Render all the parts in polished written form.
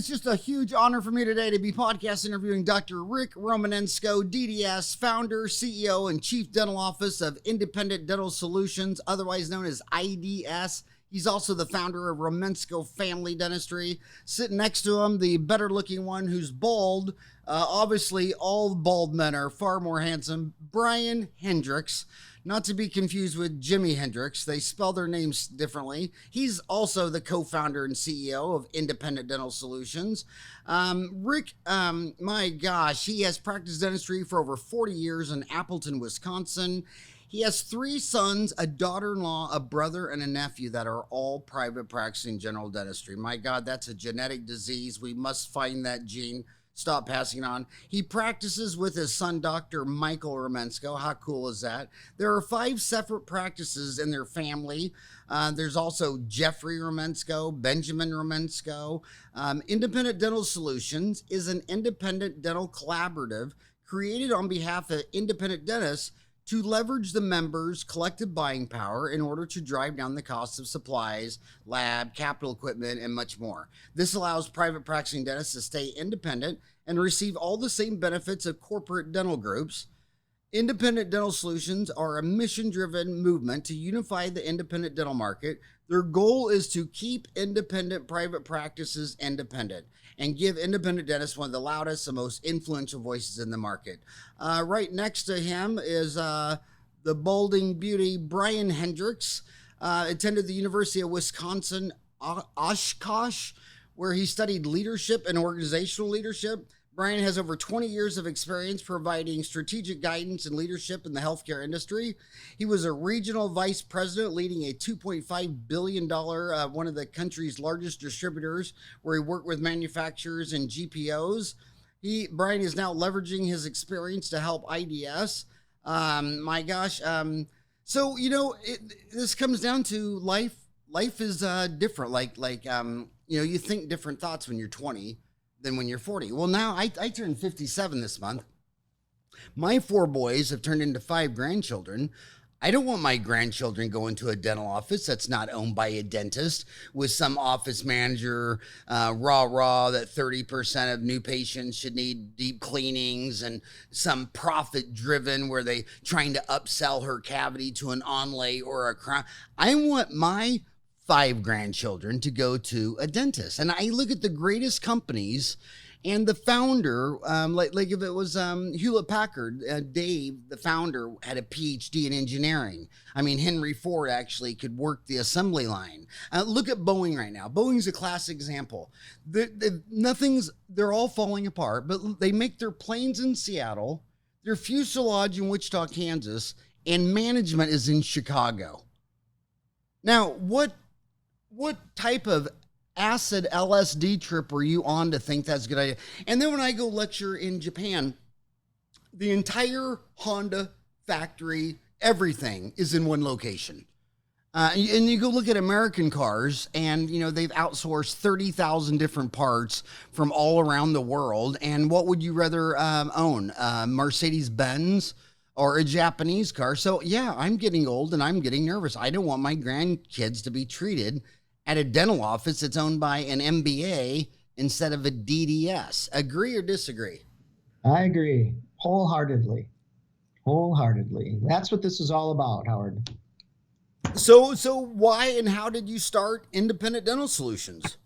it's just a huge honor for me today to be podcast interviewing Dr. Rick Romanensko, DDS, founder, CEO, and Chief Dental Office of Independent Dental Solutions, otherwise known as IDS. He's also the founder of Romanensko Family Dentistry. Sitting next to him, the better-looking one who's bald. Obviously, all bald men are far more handsome. Bryan Hendricks. Not to be confused with Jimi Hendrix. They spell their names differently. He's also the co-founder and CEO of Independent Dental Solutions. Rick, my gosh, he has practiced dentistry for over 40 years in Appleton, Wisconsin. He has 3 sons, a daughter-in-law, a brother, and a nephew that are all private practicing general dentistry. My God, that's a genetic disease. We must find that gene. Stop passing it on. He practices with his son, Dr. Michael Romanensko. How cool is that? There are 5 separate practices in their family. There's also Jeffrey Romanensko, Benjamin Romanensko. Independent Dental Solutions is an independent dental collaborative created on behalf of independent dentists to leverage the members' collective buying power in order to drive down the cost of supplies, lab, capital equipment, and much more. This allows private practicing dentists to stay independent and receive all the same benefits of corporate dental groups. Independent Dental Solutions are a mission-driven movement to unify the independent dental market. Their goal is to keep independent private practices independent and give independent dentists one of the loudest and most influential voices in the market. Right next to him is the balding beauty, Bryan Hendricks. Attended the University of Wisconsin, Oshkosh, where he studied leadership and organizational leadership. Bryan has over 20 years of experience providing strategic guidance and leadership in the healthcare industry. He was a regional vice president leading a $2.5 billion, one of the country's largest distributors, where he worked with manufacturers and GPOs. Bryan is now leveraging his experience to help IDS. My gosh. So, this comes down to life. Life is different. You think different thoughts when you're 20 than when you're 40. Well, now I turned 57 this month. My 4 boys have turned into 5 grandchildren. I don't want my grandchildren going to a dental office that's not owned by a dentist with some office manager, that 30% of new patients should need deep cleanings and some profit driven where they trying to upsell her cavity to an onlay or a crown. I want my 5 grandchildren to go to a dentist. And I look at the greatest companies and the founder, like if it was Hewlett Packard, Dave, the founder, had a PhD in engineering. I mean, Henry Ford actually could work the assembly line. Look at Boeing right now. Boeing's a classic example. They're all falling apart, but they make their planes in Seattle, their fuselage in Wichita, Kansas, and management is in Chicago. Now, what type of acid LSD trip were you on to think that's a good idea? And then when I go lecture in Japan, the entire Honda factory, everything is in one location. And you go look at American cars and, they've outsourced 30,000 different parts from all around the world. And what would you rather own? Mercedes-Benz or a Japanese car? So yeah, I'm getting old and I'm getting nervous. I don't want my grandkids to be treated at a dental office that's owned by an MBA instead of a DDS. Agree or disagree? I agree wholeheartedly. That's what this is all about, Howard. So why and how did you start Independent Dental Solutions?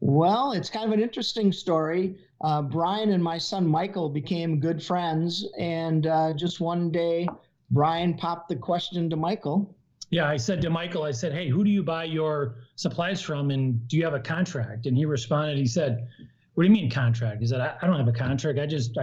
Well, it's kind of an interesting story. Bryan and my son Michael became good friends, and just one day, Bryan popped the question to Michael. Yeah, I said to Michael, hey, who do you buy your supplies from, and do you have a contract? And he responded, he said, what do you mean contract? He said, I don't have a contract. I just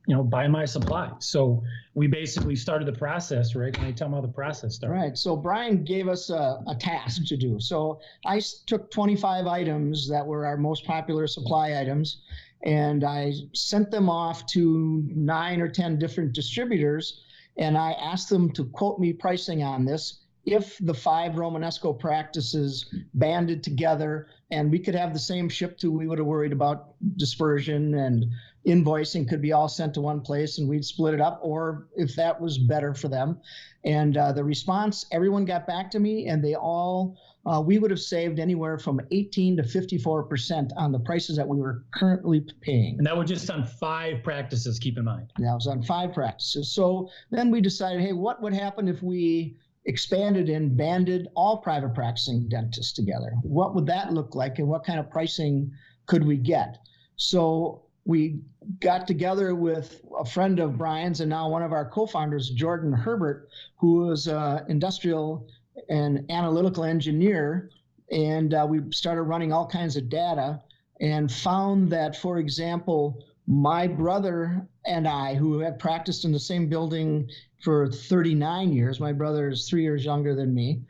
buy my supplies. So we basically started the process, right? Can I tell them how the process started? Right. So Bryan gave us a task to do. So I took 25 items that were our most popular supply items, and I sent them off to 9 or 10 different distributors, and I asked them to quote me pricing on this if the 5 Romanensko practices banded together and we could have the same ship to, we would have worried about dispersion and invoicing could be all sent to one place and we'd split it up, or if that was better for them. And the response, everyone got back to me, and they all, we would have saved anywhere from 18 to 54% on the prices that we were currently paying. And that was just on 5 practices, keep in mind. That was on 5 practices. So then we decided, hey, what would happen if we expanded and banded all private practicing dentists together? What would that look like, and what kind of pricing could we get? So we got together with a friend of Bryan's and now one of our co-founders, Jordan Herbert, who was an industrial and analytical engineer. And we started running all kinds of data and found that, for example, my brother and I, who had practiced in the same building for 39 years, my brother is 3 years younger than me,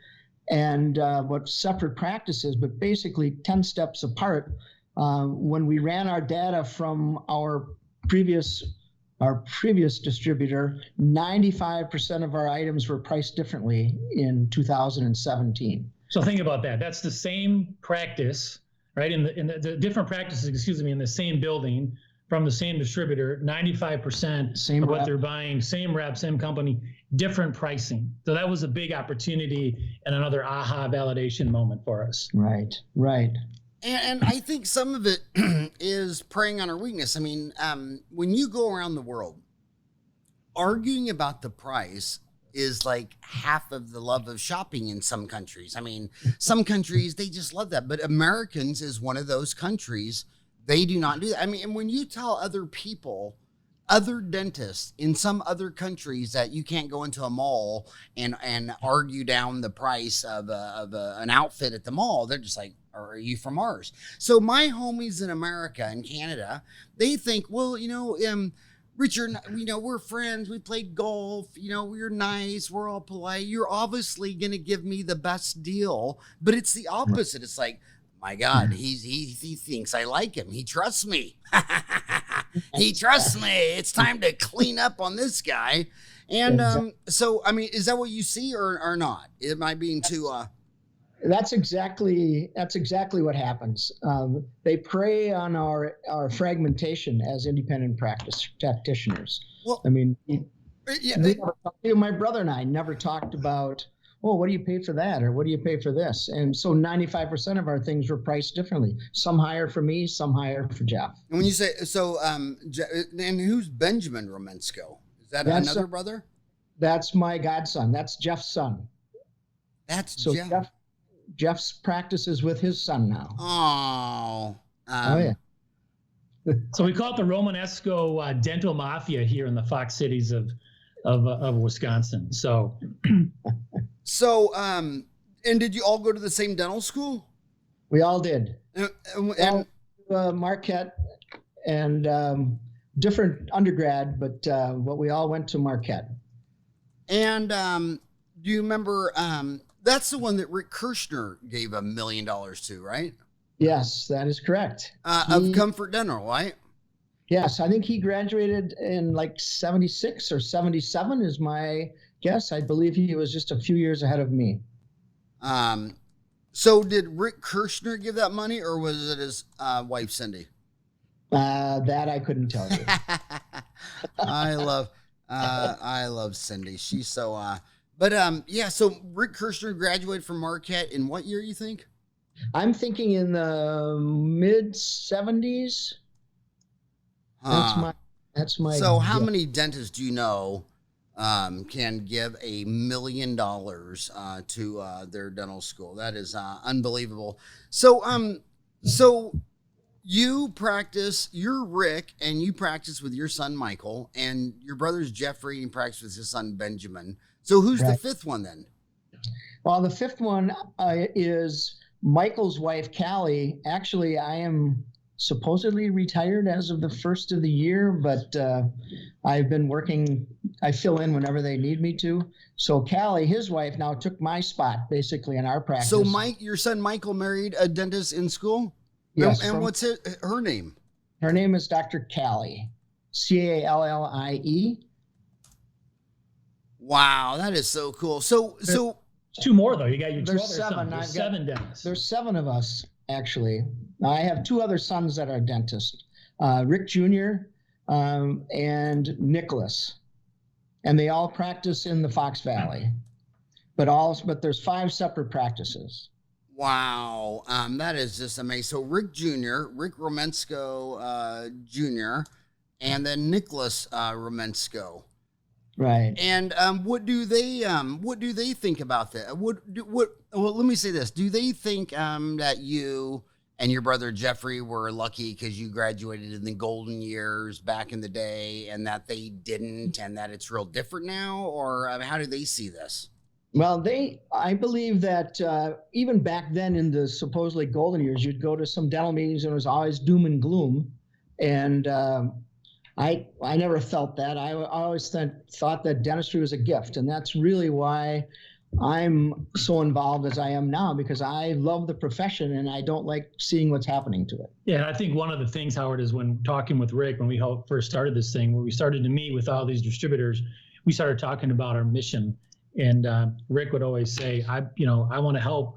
and what separate practices, but basically 10 steps apart. When we ran our data from our previous distributor, 95% of our items were priced differently in 2017. So think about that. That's the same practice, right? In the different practices, in the same building from the same distributor, 95% same of what rep. they're buying, same rep, same company, different pricing. So that was a big opportunity and another aha validation moment for us. Right. And I think some of it is preying on our weakness. I mean, when you go around the world, arguing about the price is like half of the love of shopping in some countries. I mean, some countries, they just love that. But Americans is one of those countries, they do not do that. I mean, and when you tell other people, other dentists in some other countries, that you can't go into a mall and argue down the price of an outfit at the mall, they're just like, are you from ours? So my homies in America and Canada, they think, well, Richard, we're friends. We played golf. We're nice. We're all polite. You're obviously going to give me the best deal. But it's the opposite. It's like, my God, he thinks I like him. He trusts me. He trusts me. It's time to clean up on this guy. And so, I mean, is that what you see or not? Am I being too... That's exactly what happens. They prey on our fragmentation as independent practitioners. Well, I mean, my brother and I never talked about, what do you pay for that? Or what do you pay for this? And so 95% of our things were priced differently. Some higher for me, some higher for Jeff. And when you say, so, and who's Benjamin Romensko? Is that another brother? That's my godson. That's Jeff's son. That's so Jeff. Jeff's practices with his son now. Oh. Yeah. So we call it the Romanesco dental mafia here in the Fox cities of Wisconsin. So, and did you all go to the same dental school? We all did. And Marquette and different undergrad, but we all went to Marquette. And do you remember? That's the one that Rick Kirshner gave $1 million to, right? Yes, that is correct. Of Comfort Dental, right? Yes, I think he graduated in like 76 or 77 is my guess. I believe he was just a few years ahead of me. So did Rick Kirshner give that money, or was it his wife, Cindy? That I couldn't tell you. I love Cindy. She's so... so Rick Kirshner graduated from Marquette in what year, you think? I'm thinking in the mid 70s. That's my. So how many dentists do you know can give $1 million to their dental school? That is unbelievable. So you practice, you're Rick, and you practice with your son Michael, and your brother's Jeffrey, and you practice with his son Benjamin. So who's the fifth one then? Well, the fifth one is Michael's wife, Callie. Actually, I am supposedly retired as of the first of the year, but I've been working. I fill in whenever they need me to. So Callie, his wife, now took my spot basically in our practice. So your son Michael married a dentist in school? Yes. And what's her name? Her name is Dr. Callie, Callie. Wow, that is so cool. So two more though. You got your two other seven. sons. There's 7 dentists. There's 7 of us actually. I have 2 other sons that are dentists. Rick Jr., and Nicholas. And they all practice in the Fox Valley, but there's 5 separate practices. Wow. That is just amazing. So Rick Romensko Jr., and then Nicholas Romensko. Right. And what do they think about that? Well, let me say this. Do they think that you and your brother Jeffrey were lucky because you graduated in the golden years back in the day, and that they didn't, and that it's real different now? Or how do they see this? Well, I believe that even back then in the supposedly golden years, you'd go to some dental meetings and it was always doom and gloom. And I never felt that. I always thought that dentistry was a gift. And that's really why I'm so involved as I am now, because I love the profession and I don't like seeing what's happening to it. Yeah, and I think one of the things, Howard, is when talking with Rick, when we first started this thing, when we started to meet with all these distributors, we started talking about our mission. And Rick would always say, I want to help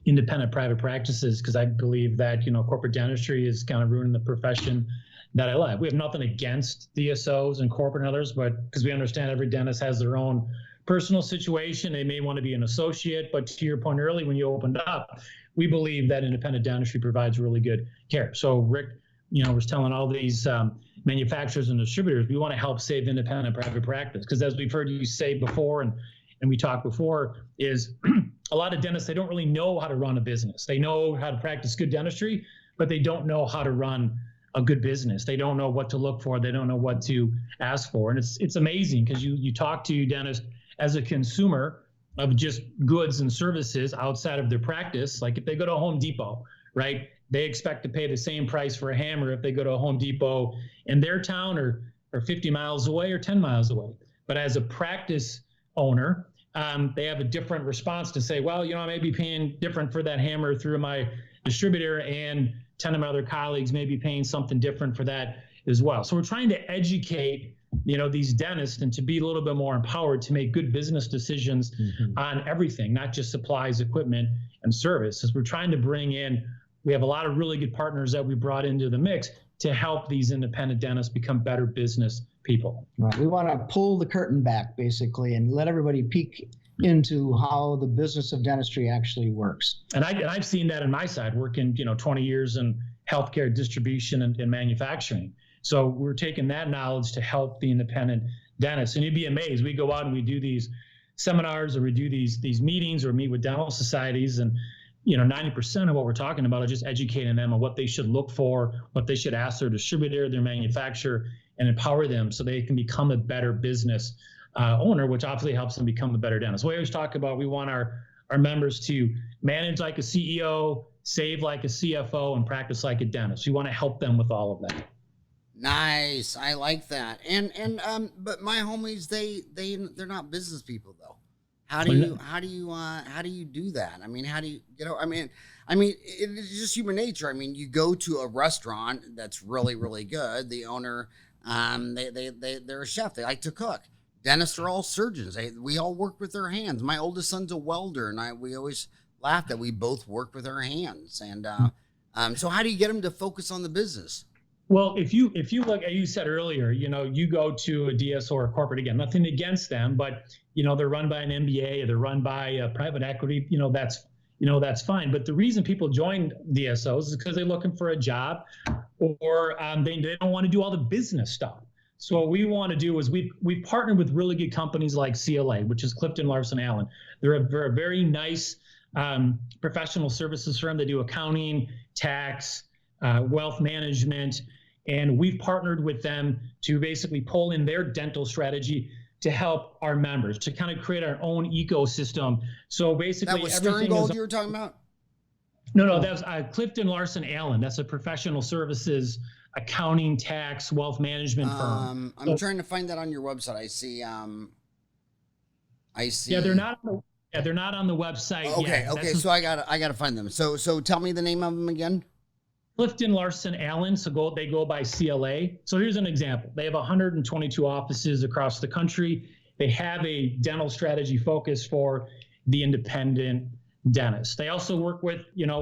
independent private practices because I believe that, corporate dentistry is kind of ruining the profession that I love. We have nothing against DSOs and corporate and others, but because we understand every dentist has their own personal situation. They may want to be an associate, but to your point earlier, when you opened up, we believe that independent dentistry provides really good care. So Rick, was telling all these manufacturers and distributors, we want to help save independent private practice. Because as we've heard you say before, and we talked before, is a lot of dentists, they don't really know how to run a business. They know how to practice good dentistry, but they don't know how to run a good business. They don't know what to look for. They don't know what to ask for. And it's amazing because you talk to dentists as a consumer of just goods and services outside of their practice. Like if they go to a Home Depot, right, they expect to pay the same price for a hammer if they go to a Home Depot in their town or 50 miles away or 10 miles away. But as a practice owner, they have a different response to say, well, I may be paying different for that hammer through my distributor, and 10 of my other colleagues may be paying something different for that as well. So we're trying to educate, these dentists and to be a little bit more empowered to make good business decisions on everything, not just supplies, equipment, and service. As we're trying to bring in, we have a lot of really good partners that we brought into the mix to help these independent dentists become better business people. Right. We want to pull the curtain back, basically, and let everybody peek into how the business of dentistry actually works. And I've seen that on my side, working 20 years in healthcare distribution and manufacturing. So we're taking that knowledge to help the independent dentists. And you'd be amazed. We go out and we do these seminars, or we do these meetings, or meet with dental societies, and 90% of what we're talking about is just educating them on what they should look for, what they should ask their distributor, their manufacturer, and empower them so they can become a better business owner, which obviously helps them become a better dentist. We always talk about, we want our members to manage like a CEO, save like a CFO, and practice like a dentist. We want to help them with all of that. Nice. I like that. And but my homies, they're not business people though. How do you do that? I mean, how do you I mean, it's just human nature. I mean, you go to a restaurant that's really, really good. The owner, they're a chef. They like to cook. Dentists are all surgeons. We all work with our hands. My oldest son's a welder, and we always laugh that we both work with our hands. And so how do you get them to focus on the business? Well, if you look, as you said earlier, you go to a DSO or a corporate, again, nothing against them, but they're run by an MBA, or they're run by a private equity. That's fine. But the reason people join DSOs is because they're looking for a job, or they don't want to do all the business stuff. So what we want to do is we've partnered with really good companies like CLA, which is Clifton Larson Allen. They're a very nice professional services firm. They do accounting, tax, wealth management, and we've partnered with them to basically pull in their dental strategy to help our members, to kind of create our own ecosystem. So basically, that was Stern Gold you were talking about? No, that was Clifton Larson Allen. That's a professional services, accounting, tax, wealth management firm. I'm trying to find that on your website. I see. Yeah, they're not on the website. Okay. So I gotta find them. So tell me the name of them again. Clifton Larson Allen. So they go by CLA. So here's an example. They have 122 offices across the country. They have a dental strategy focus for the independent dentists. They also work with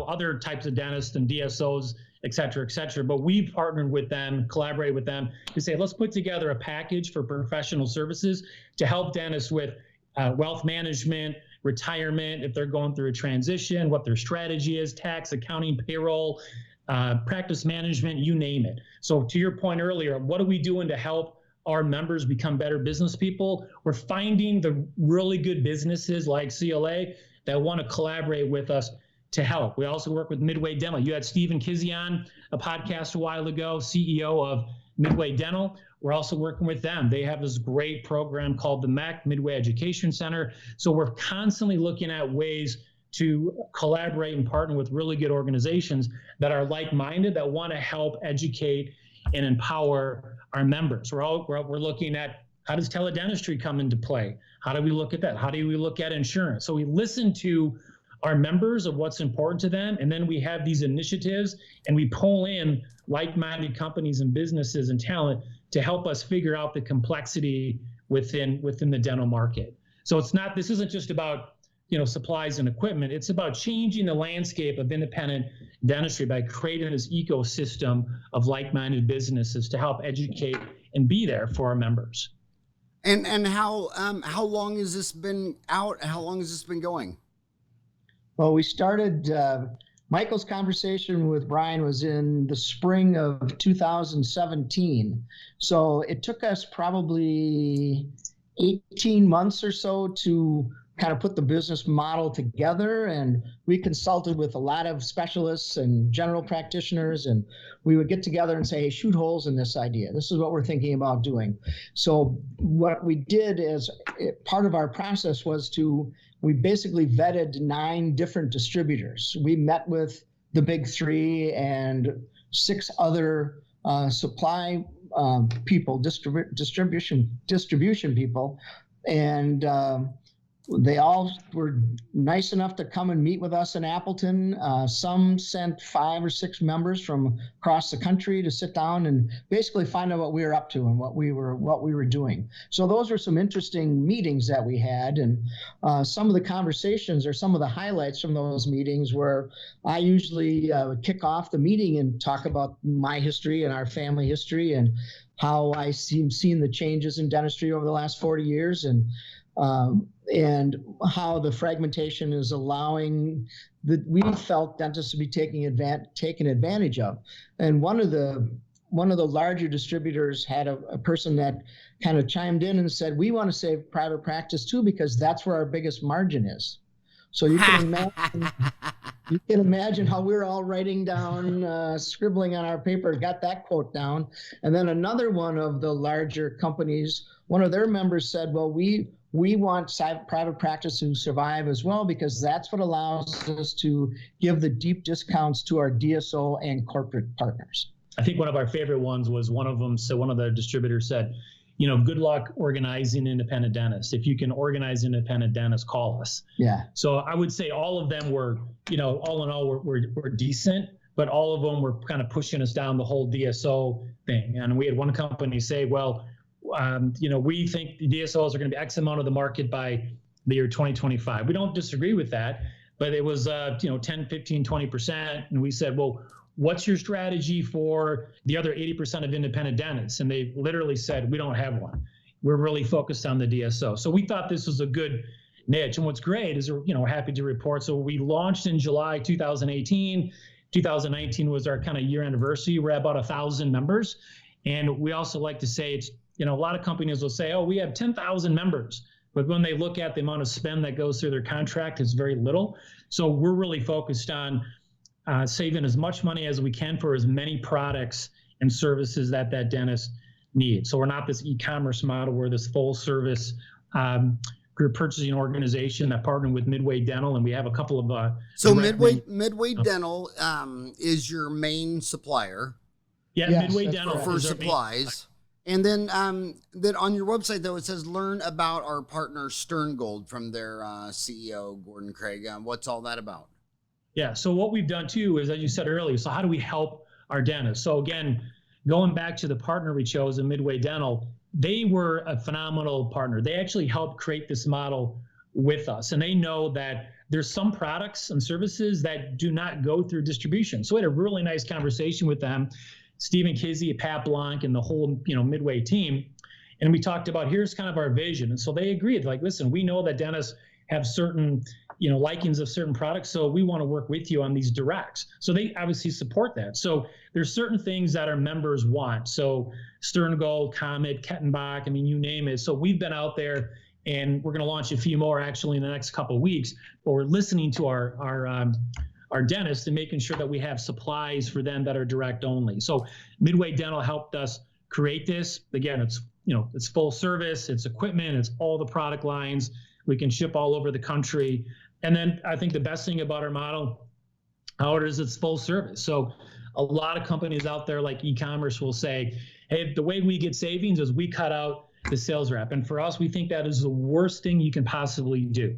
other types of dentists and DSOs et cetera, et cetera. But we've partnered with them, collaborated with them to say, let's put together a package for professional services to help dentists with wealth management, retirement, if they're going through a transition, what their strategy is, tax, accounting, payroll, practice management, you name it. So to your point earlier, what are we doing to help our members become better business people? We're finding the really good businesses like CLA that want to collaborate with us to help. We also work with Midway Dental. You had Stephen Kizzy on a podcast a while ago, CEO of Midway Dental. We're also working with them. They have this great program called the MEC, Midway Education Center. So we're constantly looking at ways to collaborate and partner with really good organizations that are like-minded, that want to help educate and empower our members. We're looking at, how does teledentistry come into play? How do we look at that? How do we look at insurance? So we listen to our members of what's important to them, and then we have these initiatives, and we pull in like-minded companies and businesses and talent to help us figure out the complexity within the dental market. So this isn't just about supplies and equipment. It's about changing the landscape of independent dentistry by creating this ecosystem of like-minded businesses to help educate and be there for our members. And how long has this been out? How long has this been going? Well, we started, Michael's conversation with Bryan was in the spring of 2017. So it took us probably 18 months or so to kind of put the business model together, and we consulted with a lot of specialists and general practitioners, and we would get together and say, hey, shoot holes in this idea. This is what we're thinking about doing. So what we did is, part of our process was we basically vetted 9 different distributors. We met with the big 3 and 6 other supply people, distribution people, and they all were nice enough to come and meet with us in Appleton. Some sent 5 or 6 members from across the country to sit down and basically find out what we were up to and what we were doing. So those were some interesting meetings that we had, and some of the conversations or some of the highlights from those meetings were, I usually would kick off the meeting and talk about my history and our family history and how I seen the changes in dentistry over the last 40 years, and how the fragmentation is allowing we felt dentists to be taken advantage of. And one of the larger distributors had a person that kind of chimed in and said, we want to save private practice too, because that's where our biggest margin is. So you can imagine how we're all writing down, scribbling on our paper, got that quote down. And then another one of the larger companies, one of their members said, well, we want private practice to survive as well, because that's what allows us to give the deep discounts to our DSO and corporate partners. I think one of our favorite ones was one of the distributors said, good luck organizing independent dentists. If you can organize independent dentists, call us. Yeah. So I would say all of them were, all in all, were decent, but all of them were kind of pushing us down the whole DSO thing. And we had one company say, well, we think the DSOs are going to be X amount of the market by the year 2025. We don't disagree with that, but it was, 10, 15, 20%. And we said, well, what's your strategy for the other 80% of independent dentists? And they literally said, we don't have one. We're really focused on the DSO. So we thought this was a good niche. And what's great is, we're happy to report. So we launched in July 2018. 2019 was our kind of year anniversary. We're at about 1,000 members. And we also like to say it's, a lot of companies will say, oh, we have 10,000 members. But when they look at the amount of spend that goes through their contract, it's very little. So we're really focused on saving as much money as we can for as many products and services that dentist needs. So we're not this e-commerce model. We're this full service group purchasing organization that partnered with Midway Dental, and we have a couple of. So Midway Dental is your main supplier. Yeah, yes, Midway Dental for supplies. And then on your website, though, it says learn about our partner Sterngold from their CEO, Gordon Craig. What's all that about? Yeah. So what we've done too is, as you said earlier, so how do we help our dentists? So again, going back to the partner we chose in Midway Dental, they were a phenomenal partner. They actually helped create this model with us. And they know that there's some products and services that do not go through distribution. So we had a really nice conversation with them, Stephen Kizzy, Pat Blanc, and the whole, Midway team. And we talked about, here's kind of our vision. And so they agreed, like, listen, we know that dentists have certain, likings of certain products. So we want to work with you on these directs. So they obviously support that. So there's certain things that our members want. So Stern Gold, Comet, Kettenbach, you name it. So we've been out there, and we're going to launch a few more actually in the next couple of weeks. But we're listening to our dentists and making sure that we have supplies for them that are direct only. So Midway Dental helped us create this. Again, it's full service, it's equipment, it's all the product lines. We can ship all over the country. And then I think the best thing about our model, Howard, is it's full service. So a lot of companies out there like e-commerce will say, hey, the way we get savings is we cut out the sales rep. And for us, we think that is the worst thing you can possibly do.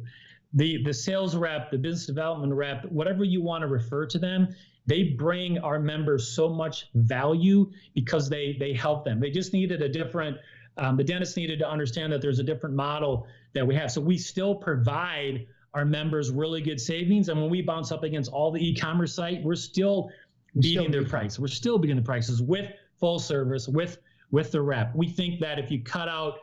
The sales rep, the business development rep, whatever you want to refer to them, they bring our members so much value because they help them. They just needed a different, the dentist needed to understand that there's a different model that we have. So we still provide our members really good savings. And when we bounce up against all the e-commerce site, we're still beating their price. We're still beating the prices with full service, with the rep. We think that if you cut out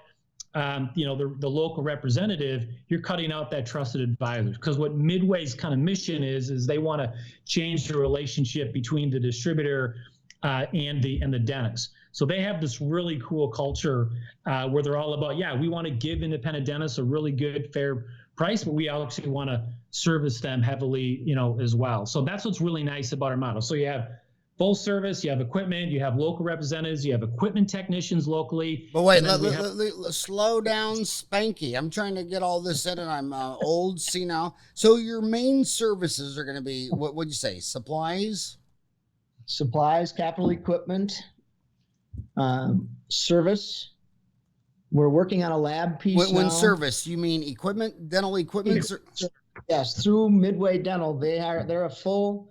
the local representative, you're cutting out that trusted advisor. Because what Midway's kind of mission is they want to change the relationship between the distributor and the dentist. So they have this really cool culture where they're all about, we want to give independent dentists a really good, fair price, but we actually want to service them heavily, as well. So that's what's really nice about our model. So you have full service, you have equipment, you have local representatives, you have equipment technicians locally. But wait, slow down, Spanky. I'm trying to get all this in, and I'm old, senile. So your main services are going to be, what would you say, supplies? Supplies, capital equipment, service. We're working on a lab piece now. When service, you mean equipment, dental equipment? Yes, through Midway Dental, they're a full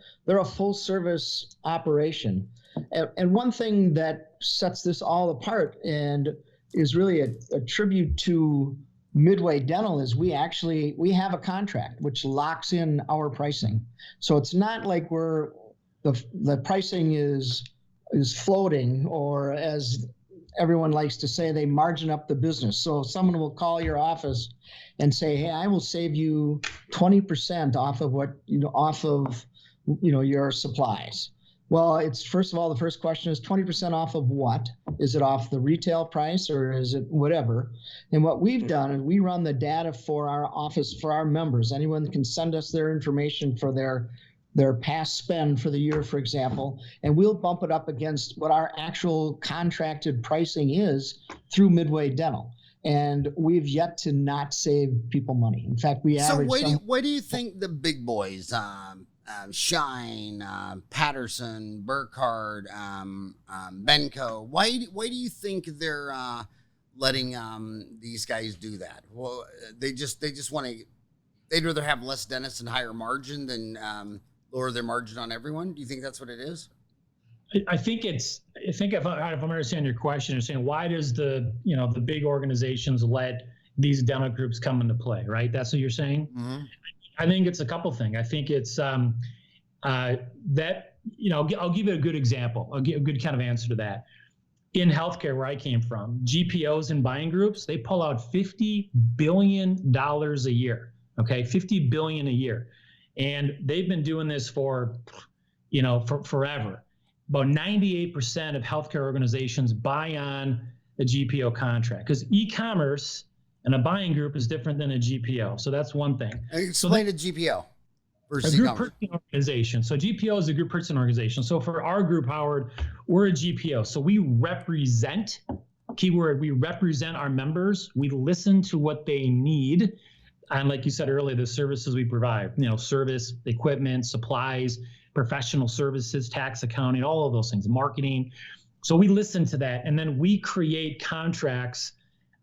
service operation. And one thing that sets this all apart and is really a tribute to Midway Dental is we have a contract which locks in our pricing. So it's not like the pricing is floating, or as everyone likes to say, they margin up the business. So someone will call your office and say, hey, I will save you 20% off of your supplies. Well, it's, first of all, the first question is 20% off of what? Is it off the retail price, or is it whatever? And what we've done is we run the data for our office, for our members. Anyone can send us their information for their past spend for the year, for example, and we'll bump it up against what our actual contracted pricing is through Midway Dental. And we've yet to not save people money. In fact, we average. So why do you think the big boys, Shine, Patterson, Burkhardt, Benco, why do you think they're letting these guys do that? Well, they just want to. They'd rather have less dentists and higher margin than lower their margin on everyone. Do you think that's what it is? I think if I'm understanding your question, you're saying, why does the big organizations let these dental groups come into play, right? That's what you're saying? Mm-hmm. I think it's a couple things. I think it's that, I'll give you a good example. I'll give a good kind of answer to that. In healthcare, where I came from, GPOs and buying groups, they pull out $50 billion a year. Okay, $50 billion a year. And they've been doing this for forever. About 98% of healthcare organizations buy on a GPO contract, because e-commerce and a buying group is different than a GPO. So that's one thing. Explain a GPO versus a group purchasing organization. So GPO is a group purchasing organization. So for our group, Howard, we're a GPO. So we represent, keyword, we represent our members. We listen to what they need. And like you said earlier, the services we provide, service, equipment, supplies, professional services, tax, accounting, all of those things, marketing. So we listen to that, and then we create contracts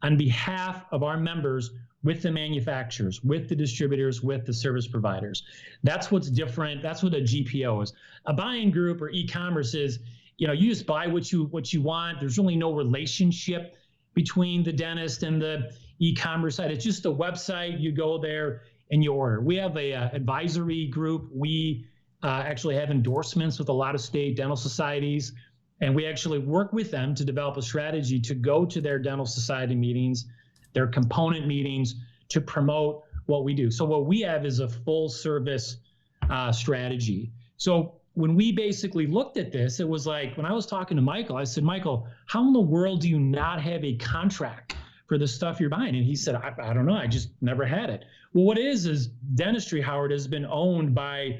on behalf of our members with the manufacturers, with the distributors, with the service providers. That's what's different. That's what a GPO is. A buying group or e-commerce is, you just buy what you want. There's really no relationship between the dentist and the e-commerce side. It's just a website. You go there, and you order. We have a advisory group. We actually have endorsements with a lot of state dental societies, and we actually work with them to develop a strategy to go to their dental society meetings, their component meetings, to promote what we do. So what we have is a full service strategy. So when we basically looked at this, it was like, when I was talking to Michael, I said, Michael, how in the world do you not have a contract for the stuff you're buying? And he said, I don't know. I just never had it. Well, what it is dentistry, Howard, has been owned by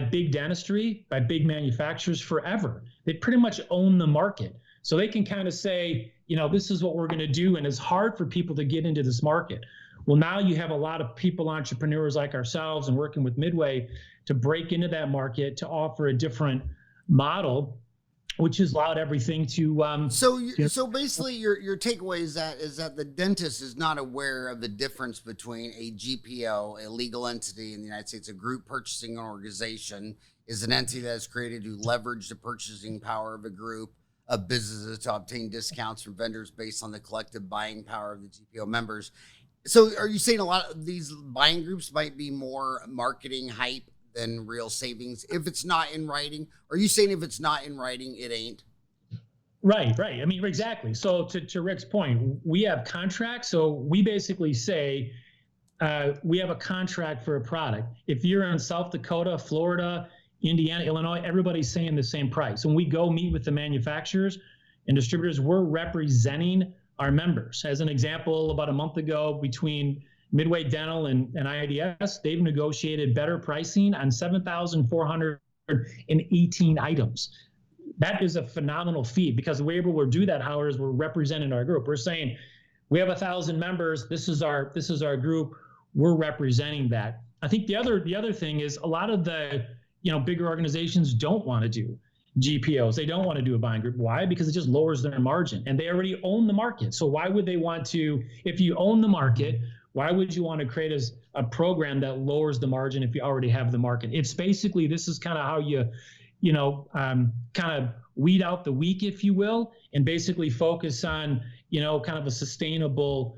big dentistry, by big manufacturers forever. They pretty much own the market. So they can kind of say, this is what we're going to do. And it's hard for people to get into this market. Well, now you have a lot of people, entrepreneurs like ourselves, and working with Midway to break into that market, to offer a different model, which has allowed everything to. So basically, your takeaway is that the dentist is not aware of the difference between a GPO, a legal entity in the United States, a group purchasing organization, is an entity that is created to leverage the purchasing power of a group of businesses to obtain discounts from vendors based on the collective buying power of the GPO members. So are you saying a lot of these buying groups might be more marketing hype than real savings if it's not in writing? Are you saying if it's not in writing, it ain't? Right. I mean, exactly. So to Rick's point, we have contracts. So we basically say we have a contract for a product. If you're in South Dakota, Florida, Indiana, Illinois, everybody's saying the same price. When we go meet with the manufacturers and distributors, we're representing our members. As an example, about a month ago, between Midway Dental and IDS, they've negotiated better pricing on 7,418 items. That is a phenomenal feat, because the way we'll do that, Howard, is we're representing our group. We're saying we have 1,000 members. This is our group. We're representing that. I think the other thing is a lot of the bigger organizations don't want to do GPOs. They don't want to do a buying group. Why? Because it just lowers their margin, and they already own the market. So why would they want to? If you own the market, why would you want to create a program that lowers the margin if you already have the market? It's basically, this is kind of how you kind of weed out the weak, if you will, and basically focus on, kind of a sustainable,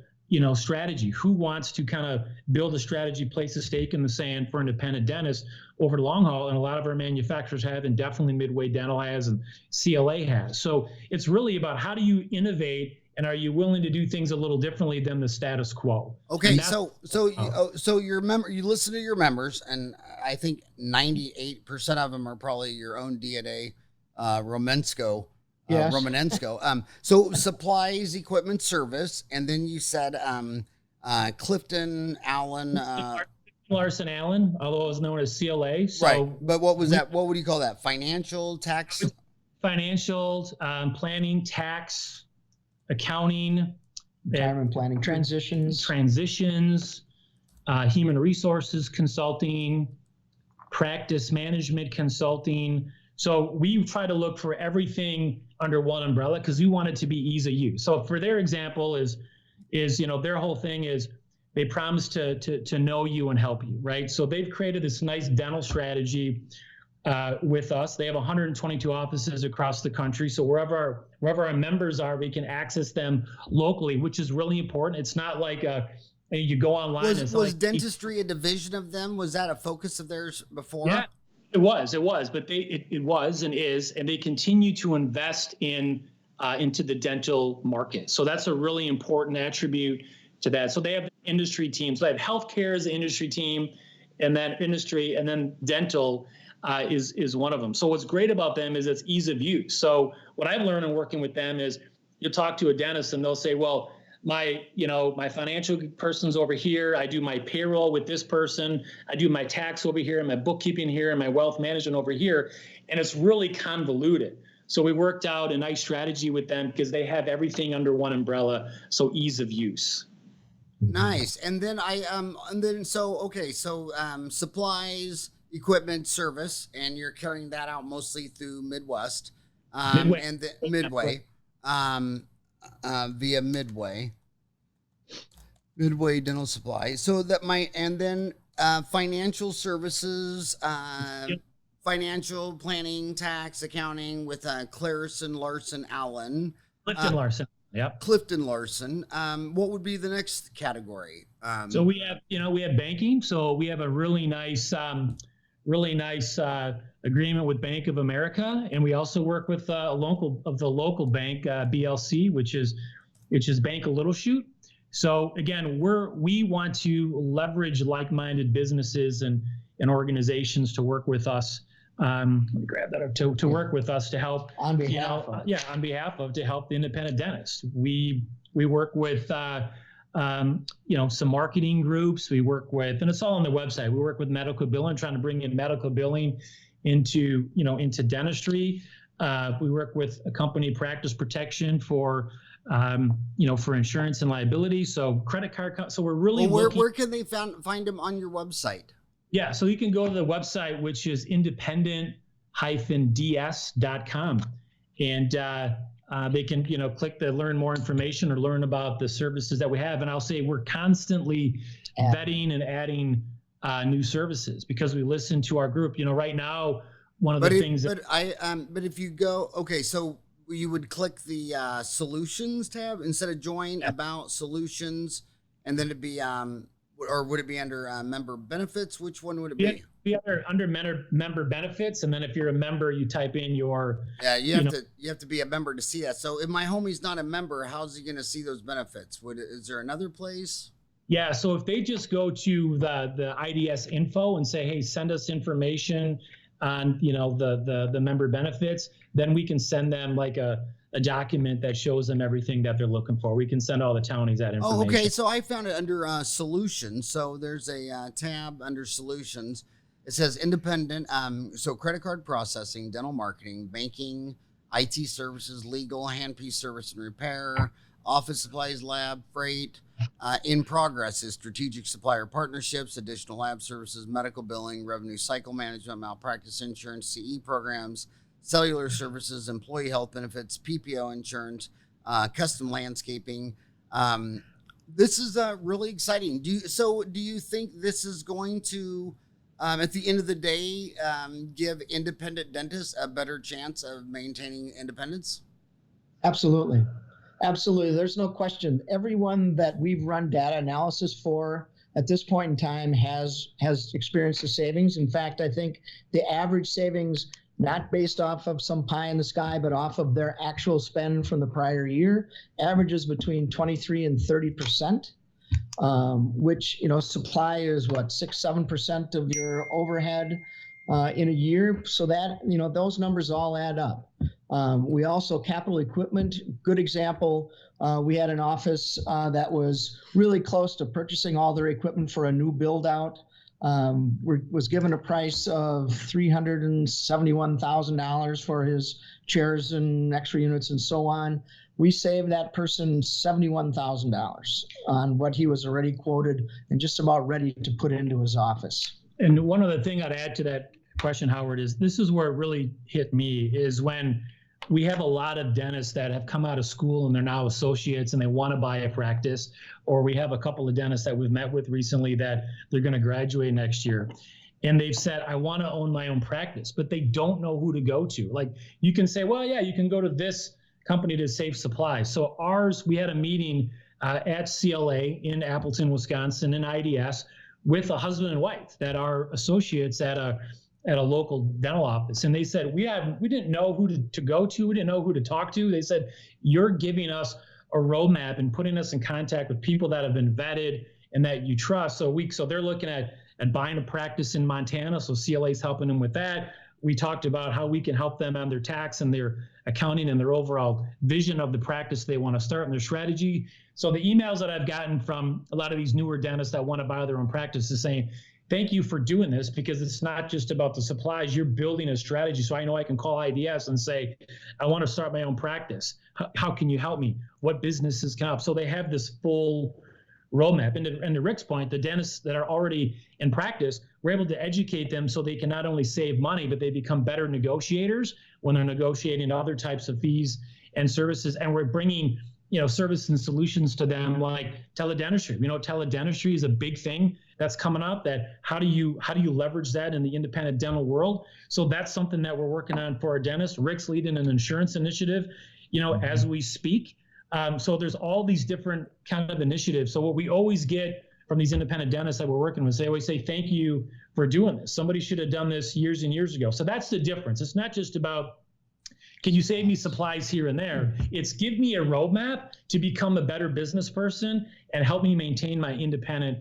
strategy. Who wants to kind of build a strategy, place a stake in the sand for independent dentists over the long haul? And a lot of our manufacturers have, and definitely Midway Dental has, and CLA has. So it's really about, how do you innovate, and are you willing to do things a little differently than the status quo? Okay, so your member, you listen to your members, and I think 98% of them are probably your own DNA, Romanensko. Yes. Romanensko. So supplies, equipment, service, and then you said Clifton, Allen. Larson Allen, although it's known as CLA. So right, but what was that? What would you call that? Financial, tax? Financials, planning, tax, accounting, retirement planning, transitions, human resources consulting, practice management consulting. So we try to look for everything under one umbrella, because we want it to be easy of use. So for their example is their whole thing is they promise to know you and help you, right? So they've created this nice dental strategy with us. They have 122 offices across the country. So wherever our members are, we can access them locally, which is really important. It's not like you go online. Was dentistry a division of them? Was that a focus of theirs before? Yeah, it was, but it was and is, and they continue to invest into the dental market. So that's a really important attribute to that. So they have industry teams. They have healthcare as an industry team, and then industry, and then dental is one of them. So what's great about them is it's ease of use. So what I've learned in working with them is you'll talk to a dentist and they'll say, well, my financial person's over here. I do my payroll with this person. I do my tax over here, and my bookkeeping here, and my wealth management over here. And it's really convoluted. So we worked out a nice strategy with them because they have everything under one umbrella. So ease of use. Nice. And then supplies, equipment, service, and you're carrying that out mostly through Midwest, Midway. And the Midway, via Midway Dental Supply. So that financial services, financial planning, tax, accounting with Clarison Larson Allen. Clifton Larson. Yep. Clifton Larson. What would be the next category? So we have banking. So we have a really nice agreement with Bank of America, and we also work with the local bank, BLC, which is Bank of Littleshoot. So again, we want to leverage like-minded businesses and organizations to work with us. Let me grab that up to work with us to help on behalf of to help the independent dentist. We work with some marketing groups. We work with, and it's all on the website. We work with medical billing, trying to bring in medical billing into dentistry. We work with a company, Practice Protection, for insurance and liability. So credit card. So we're really where can they find them on your website? Yeah, so you can go to the website, which is independent-ds.com, and they can click the learn more information or learn about the services that we have. And I'll say we're constantly vetting and adding new services because we listen to our group. Right now, one of the things. But if you go, okay, so you would click the solutions tab instead of join about solutions, and then it'd be or would it be under member benefits? Which one would it be? Be under member benefits, and then if you're a member, you type in your. Yeah, you have to be a member to see that. So if my homie's not a member, how's he going to see those benefits? Is there another place? Yeah, so if they just go to the IDS info and say, hey, send us information on the member benefits, then we can send them like a document that shows them everything that they're looking for. We can send all the townies that information. Oh, okay. So I found it under solutions. So there's a tab under solutions. It says independent. So credit card processing, dental marketing, banking, IT services, legal, handpiece service and repair, office supplies, lab, freight. In progress is strategic supplier partnerships, additional lab services, medical billing, revenue cycle management, malpractice insurance, CE programs, cellular services, employee health benefits, PPO insurance, custom landscaping. This is really exciting. Do you think this is going to, at the end of the day, give independent dentists a better chance of maintaining independence? Absolutely. Absolutely. There's no question. Everyone that we've run data analysis for at this point in time has experienced the savings. In fact, I think the average savings, not based off of some pie in the sky, but off of their actual spend from the prior year, averages between 23 and 30%, which, supply is 6-7% of your overhead in a year. So that, those numbers all add up. We also, capital equipment, good example. We had an office that was really close to purchasing all their equipment for a new build out. Was given a price of $371,000 for his chairs and extra units and so on. We saved that person $71,000 on what he was already quoted and just about ready to put into his office. And one other thing I'd add to that question, Howard, is this is where it really hit me, is when we have a lot of dentists that have come out of school and they're now associates and they want to buy a practice, or we have a couple of dentists that we've met with recently that they're going to graduate next year. And they've said, I want to own my own practice, but they don't know who to go to. Like, you can say, well, yeah, you can go to this company to save supplies. So we had a meeting at CLA in Appleton, Wisconsin, in IDS, with a husband and wife that are associates at a local dental office. And they said, we didn't know who to go to. We didn't know who to talk to. They said, you're giving us a roadmap and putting us in contact with people that have been vetted and that you trust. So they're looking at buying a practice in Montana. So CLA's helping them with that. We talked about how we can help them on their tax and their accounting and their overall vision of the practice they want to start and their strategy. So the emails that I've gotten from a lot of these newer dentists that want to buy their own practice is saying, thank you for doing this, because it's not just about the supplies. You're building a strategy. So I know I can call IDS and say, I want to start my own practice. How can you help me? What businesses can help? So they have this full roadmap. And to Rick's point, the dentists that are already in practice, we're able to educate them so they can not only save money, but they become better negotiators when they're negotiating other types of fees and services. And we're bringing, services and solutions to them like teledentistry. Teledentistry is a big thing that's coming up. That how do you leverage that in the independent dental world? So that's something that we're working on for our dentists. Rick's leading an insurance initiative, as we speak. So there's all these different kind of initiatives. So what we always get from these independent dentists that we're working with. They always say, thank you for doing this. Somebody should have done this years and years ago. So that's the difference. It's not just about, can you save me supplies here and there? It's give me a roadmap to become a better business person and help me maintain my independent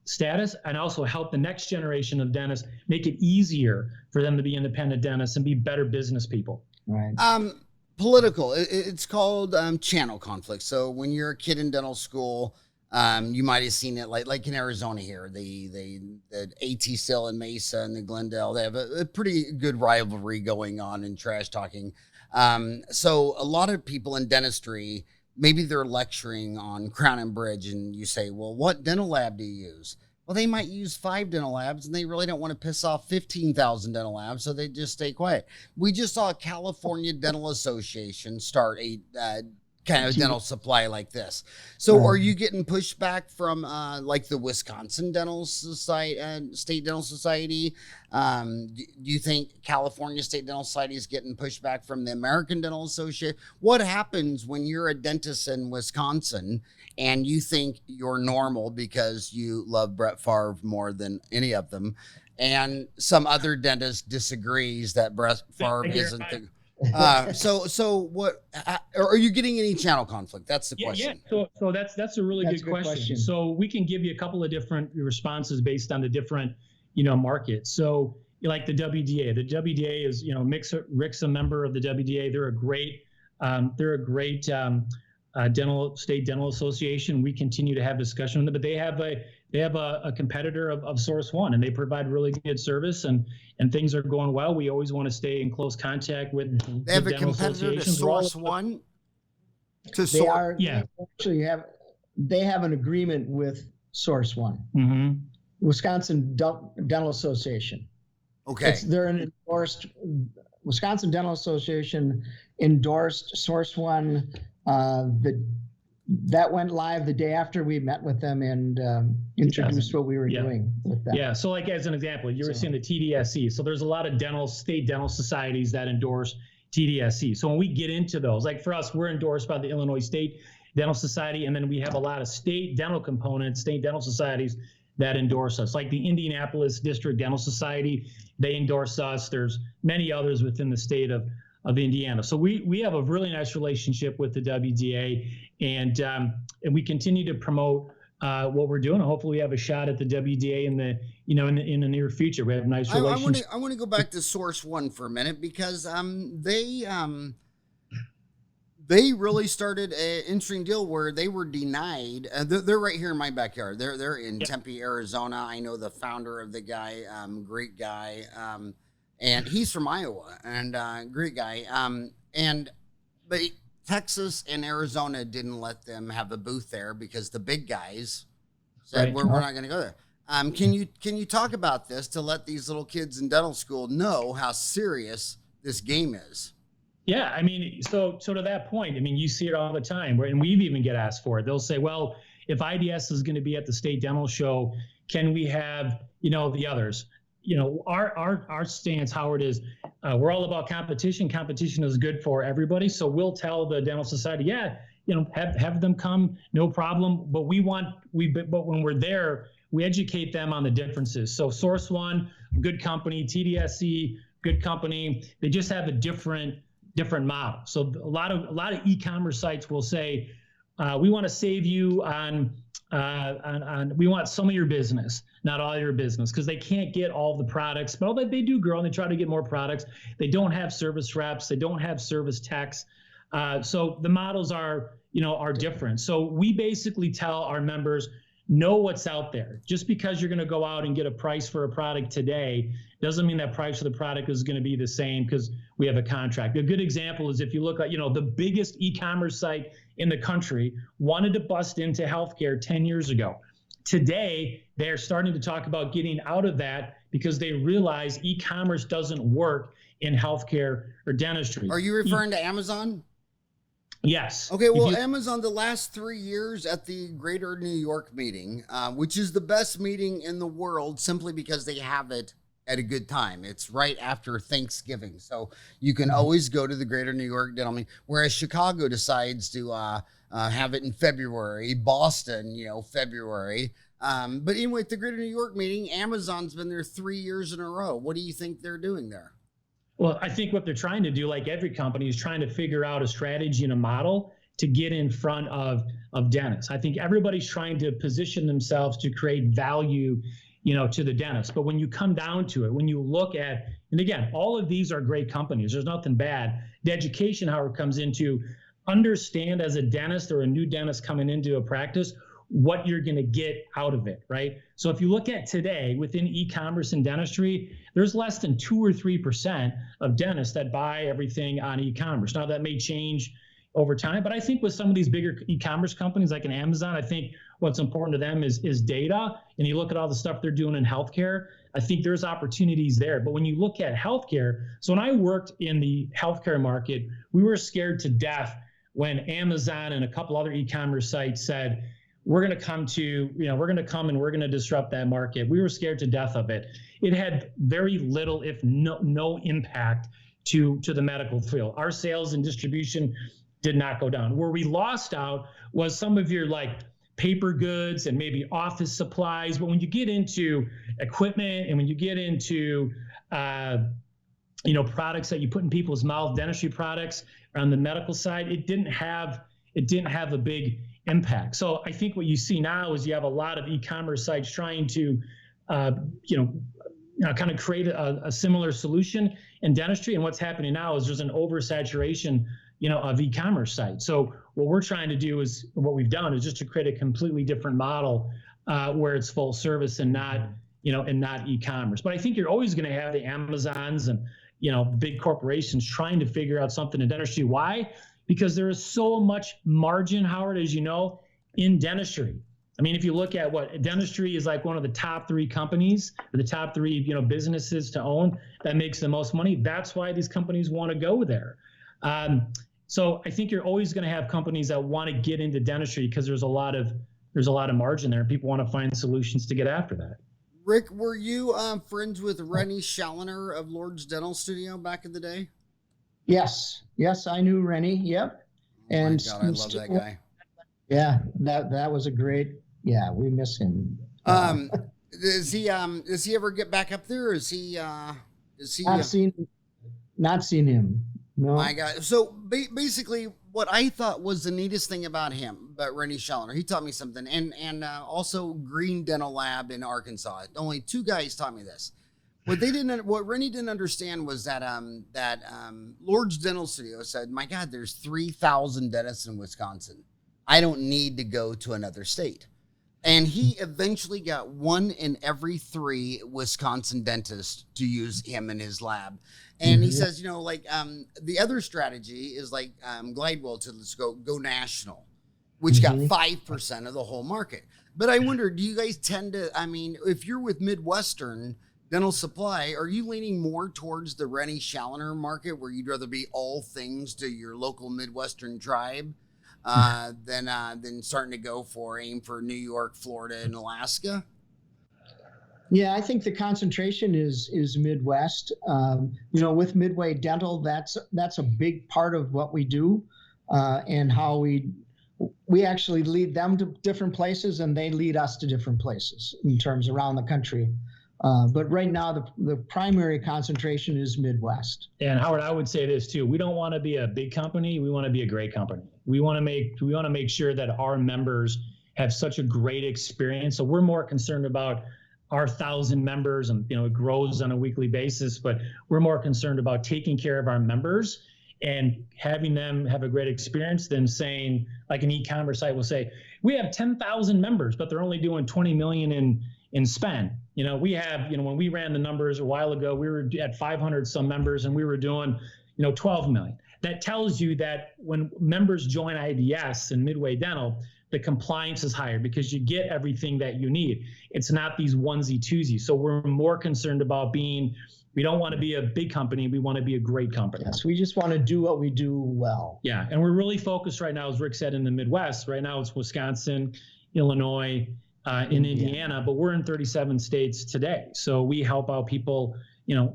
status, and also help the next generation of dentists make it easier for them to be independent dentists and be better business people. Right. Political. It's called channel conflict. So when you're a kid in dental school, you might have seen it like in Arizona here, the AT Still and Mesa and the Glendale, they have a pretty good rivalry going on in trash talking. So a lot of people in dentistry, maybe they're lecturing on Crown and Bridge, and you say, well, what dental lab do you use? Well, they might use 5 dental labs, and they really don't want to piss off 15,000 dental labs, so they just stay quiet. We just saw California Dental Association start a kind of dental supply like this. So are you getting pushback from like the Wisconsin Dental Society, State Dental Society? Do you think California State Dental Society is getting pushback from the American Dental Association? What happens when you're a dentist in Wisconsin and you think you're normal because you love Brett Favre more than any of them, and some other dentist disagrees that Brett Favre isn't the... So what are you getting any channel conflict? That's the question. Yeah. So that's a really good question. So we can give you a couple of different responses based on the different, markets. So like the WDA. The WDA is, Rick's a member of the WDA. They're a great state dental association. We continue to have discussion with them, but they have a competitor of Source One, and they provide really good service, and things are going well. We always want to stay in close contact with. They have a competitor to Source One. They have an agreement with Source One, Wisconsin Dental Association. Okay, they're an endorsed. Wisconsin Dental Association endorsed Source One. That went live the day after we met with them and introduced what we were doing with them. Yeah. So like as an example, you were seeing the TDSE. So there's a lot of state dental societies that endorse TDSE. So when we get into those, like for us, we're endorsed by the Illinois State Dental Society. And then we have a lot of state dental components, state dental societies that endorse us, like the Indianapolis District Dental Society. They endorse us. There's many others within the state of Indiana. So we have a really nice relationship with the WDA, and we continue to promote what we're doing. Hopefully we have a shot at the WDA in the near future. We have a nice relationship. I want to go back to Source One for a minute, because they really started an interesting deal where they were denied. They're right here in my backyard. They're in Tempe, Arizona. I know the founder of the guy, great guy. And he's from Iowa, and great guy. But Texas and Arizona didn't let them have a booth there because the big guys said, we're not going to go there. Can you talk about this to let these little kids in dental school know how serious this game is? Yeah, I mean, so to that point, I mean, you see it all the time, and we even get asked for it. They'll say, well, if IDS is going to be at the state dental show, can we have, the others? Our stance, Howard, is we're all about competition. Competition is good for everybody. So we'll tell the dental society, have them come, no problem. But but when we're there, we educate them on the differences. So Source One, good company, TDSE, good company. They just have a different model. So a lot of e-commerce sites will say, we want to save you on we want some of your business, not all your business, because they can't get all the products, but they do grow and they try to get more products. They don't have service reps. They don't have service techs. So the models are different. So we basically tell our members, know what's out there. Just because you're going to go out and get a price for a product today doesn't mean that price for the product is going to be the same because we have a contract. A good example is if you look at, the biggest e-commerce site in the country wanted to bust into healthcare 10 years ago. Today, they're starting to talk about getting out of that because they realize e-commerce doesn't work in healthcare or dentistry. Are you referring to Amazon? Yes. Okay, well, Amazon, the last 3 years at the Greater New York meeting, which is the best meeting in the world simply because they have it at a good time. It's right after Thanksgiving. So you can always go to the Greater New York Dental meeting, whereas Chicago decides to have it in February. Boston, February. But anyway, at the Greater New York meeting, Amazon's been there 3 years in a row. What do you think they're doing there? Well, I think what they're trying to do, like every company, is trying to figure out a strategy and a model to get in front of dentists. I think everybody's trying to position themselves to create value, to the dentist. But when you come down to it, when you look at, and again, all of these are great companies. There's nothing bad. The education, however, comes into understand as a dentist or a new dentist coming into a practice, what you're going to get out of it, right? So if you look at today within e-commerce and dentistry, there's less than 2 or 3% of dentists that buy everything on e-commerce. Now that may change over time, but I think with some of these bigger e-commerce companies like an Amazon, I think what's important to them is data. And you look at all the stuff they're doing in healthcare, I think there's opportunities there. But when you look at healthcare, so when I worked in the healthcare market, we were scared to death when Amazon and a couple other e-commerce sites said, we're going to come and we're going to disrupt that market. We were scared to death of it. It had very little, if no impact to the medical field. Our sales and distribution did not go down. Where we lost out was some of your like paper goods and maybe office supplies. But when you get into equipment and when you get into products that you put in people's mouth, dentistry products on the medical side, it didn't have a big impact. So I think what you see now is you have a lot of e-commerce sites trying to, kind of create a similar solution in dentistry. And what's happening now is there's an oversaturation, of e-commerce sites. So what we're trying to do is, what we've done is just to create a completely different model where it's full service and not e-commerce. But I think you're always going to have the Amazons and, big corporations trying to figure out something in dentistry. Why? Because there is so much margin, Howard, as you know, in dentistry. I mean, if you look at what dentistry is like one of the top 3 companies or the top 3, businesses to own that makes the most money. That's why these companies want to go there. So I think you're always going to have companies that want to get into dentistry because there's a lot of margin there and people want to find solutions to get after that. Rick, were you friends with Rennie Challoner of Lord's Dental Studio back in the day? Yes, I knew Rennie. Yep. And my God, I love that guy. Yeah, that was a great. Yeah, we miss him. Does he ever get back up there? Or is he? Not seen him. No. My God. So basically, what I thought was the neatest thing about him, but Rennie Challoner, he taught me something, and also Green Dental Lab in Arkansas. Only 2 guys taught me this. What Rennie didn't understand was that Lord's Dental Studio said, my God, there's 3,000 dentists in Wisconsin. I don't need to go to another state. And he eventually got 1 in every 3 Wisconsin dentists to use him in his lab. And he says, the other strategy is like Glidewell to let's go national, which got 5% of the whole market. But I wonder, do you guys tend to, if you're with Midwestern Dental Supply, are you leaning more towards the Rennie Challoner market where you'd rather be all things to your local Midwestern tribe than starting to aim for New York, Florida, and Alaska? Yeah, I think the concentration is Midwest. With Midway Dental, that's a big part of what we do, and how we actually lead them to different places and they lead us to different places in terms around the country. But right now, the primary concentration is Midwest. And Howard, I would say this too: we don't want to be a big company. We want to be a great company. We want to make sure that our members have such a great experience. So we're more concerned about our 1,000 members, and it grows on a weekly basis. But we're more concerned about taking care of our members and having them have a great experience than saying, like an e-commerce site will say, we have 10,000 members, but they're only doing 20 million in spend. We have, when we ran the numbers a while ago, we were at 500 some members and we were doing, 12 million. That tells you that when members join IDS and Midway Dental, the compliance is higher because you get everything that you need. It's not these onesie twosies. So we're more concerned about we don't want to be a big company. We want to be a great company. Yes, we just want to do what we do well. Yeah, and we're really focused right now, as Rick said, in the Midwest. Right now it's Wisconsin, Illinois, in Indiana, but we're in 37 states today. So we help out people,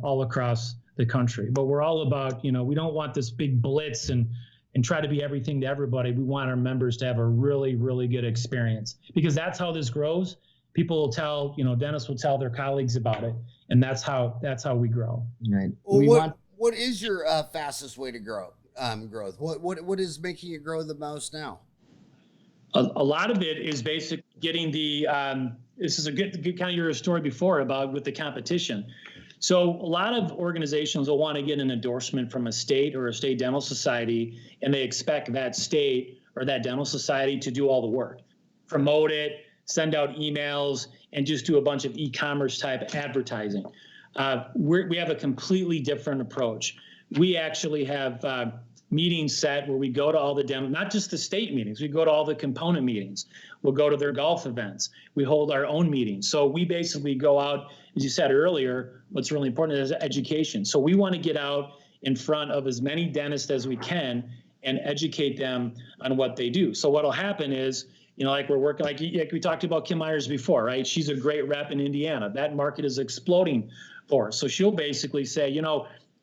all across the country. But we're all about, we don't want this big blitz and and try to be everything to everybody. We want our members to have a really, really good experience, because that's how this grows. People will tell, dentists will tell their colleagues about it, and that's how we grow. Right. Well, what is your fastest way to grow? Growth. What is making it grow the most now? A lot of it is basically getting the. This is a good kind of your story before about with the competition. So a lot of organizations will want to get an endorsement from a state or a state dental society, and they expect that state or that dental society to do all the work, promote it, send out emails, and just do a bunch of e-commerce type advertising. We have a completely different approach. We actually have meetings set where we go to all the dental, not just the state meetings, we go to all the component meetings. We'll go to their golf events. We hold our own meetings. So we basically go out, as you said earlier, what's really important is education. So we want to get out in front of as many dentists as we can and educate them on what they do. So what'll happen is, like we're working, like we talked about Kim Myers before, right? She's a great rep in Indiana. That market is exploding for her. So she'll basically say,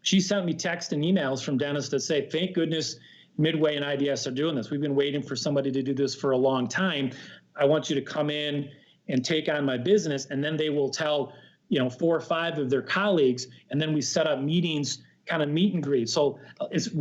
she sent me texts and emails from dentists that say, thank goodness Midway and IDS are doing this. We've been waiting for somebody to do this for a long time. I want you to come in and take on my business. And then they will tell, 4 or 5 of their colleagues. And then we set up meetings, kind of meet and greet. So it's a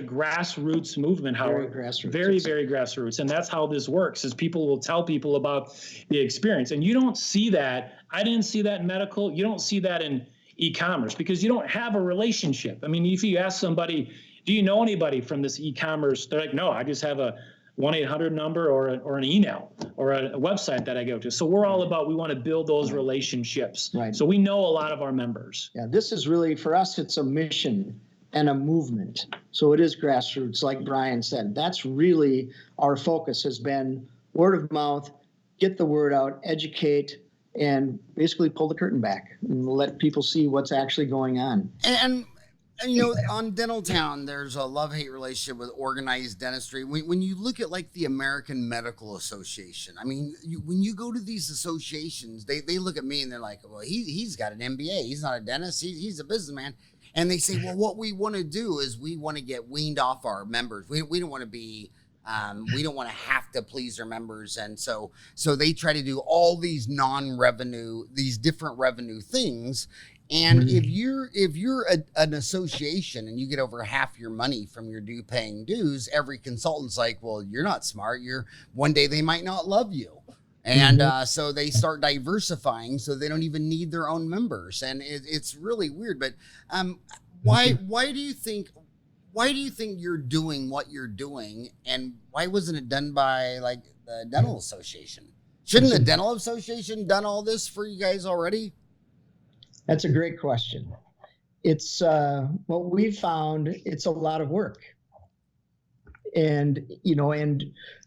grassroots movement, Howard. Very grassroots. Very, very grassroots. And that's how this works, is people will tell people about the experience. And you don't see that. I didn't see that in medical. You don't see that in e-commerce, because you don't have a relationship. I mean, if you ask somebody, do you know anybody from this e-commerce? They're like, no, I just have a 1-800 number or an email or a website that I go to. So we're all about, we want to build those relationships. Right. So we know a lot of our members. Yeah, this is really, for us, it's a mission and a movement. So it is grassroots, like Bryan said. That's really our focus, has been word of mouth, get the word out, educate, and basically pull the curtain back and let people see what's actually going on. And on Dental Town, there's a love-hate relationship with organized dentistry. When you look at like the American Medical Association, I mean, when you go to these associations, they look at me and they're like, well, he's got an MBA. He's not a dentist. He's a businessman. And they say, well, what we want to do is we want to get weaned off our members. We don't want to be... we don't want to have to please our members. And so they try to do all these these different revenue things. And if you're an association and you get over half your money from your paying dues, every consultant's like, well, you're not smart. One day they might not love you. And so they start diversifying, so they don't even need their own members. And it's really weird. But why do you think you're doing what you're doing, and why wasn't it done by like the dental association? Shouldn't the dental association done all this for you guys already? That's a great question. It's what we found. It's a lot of work, and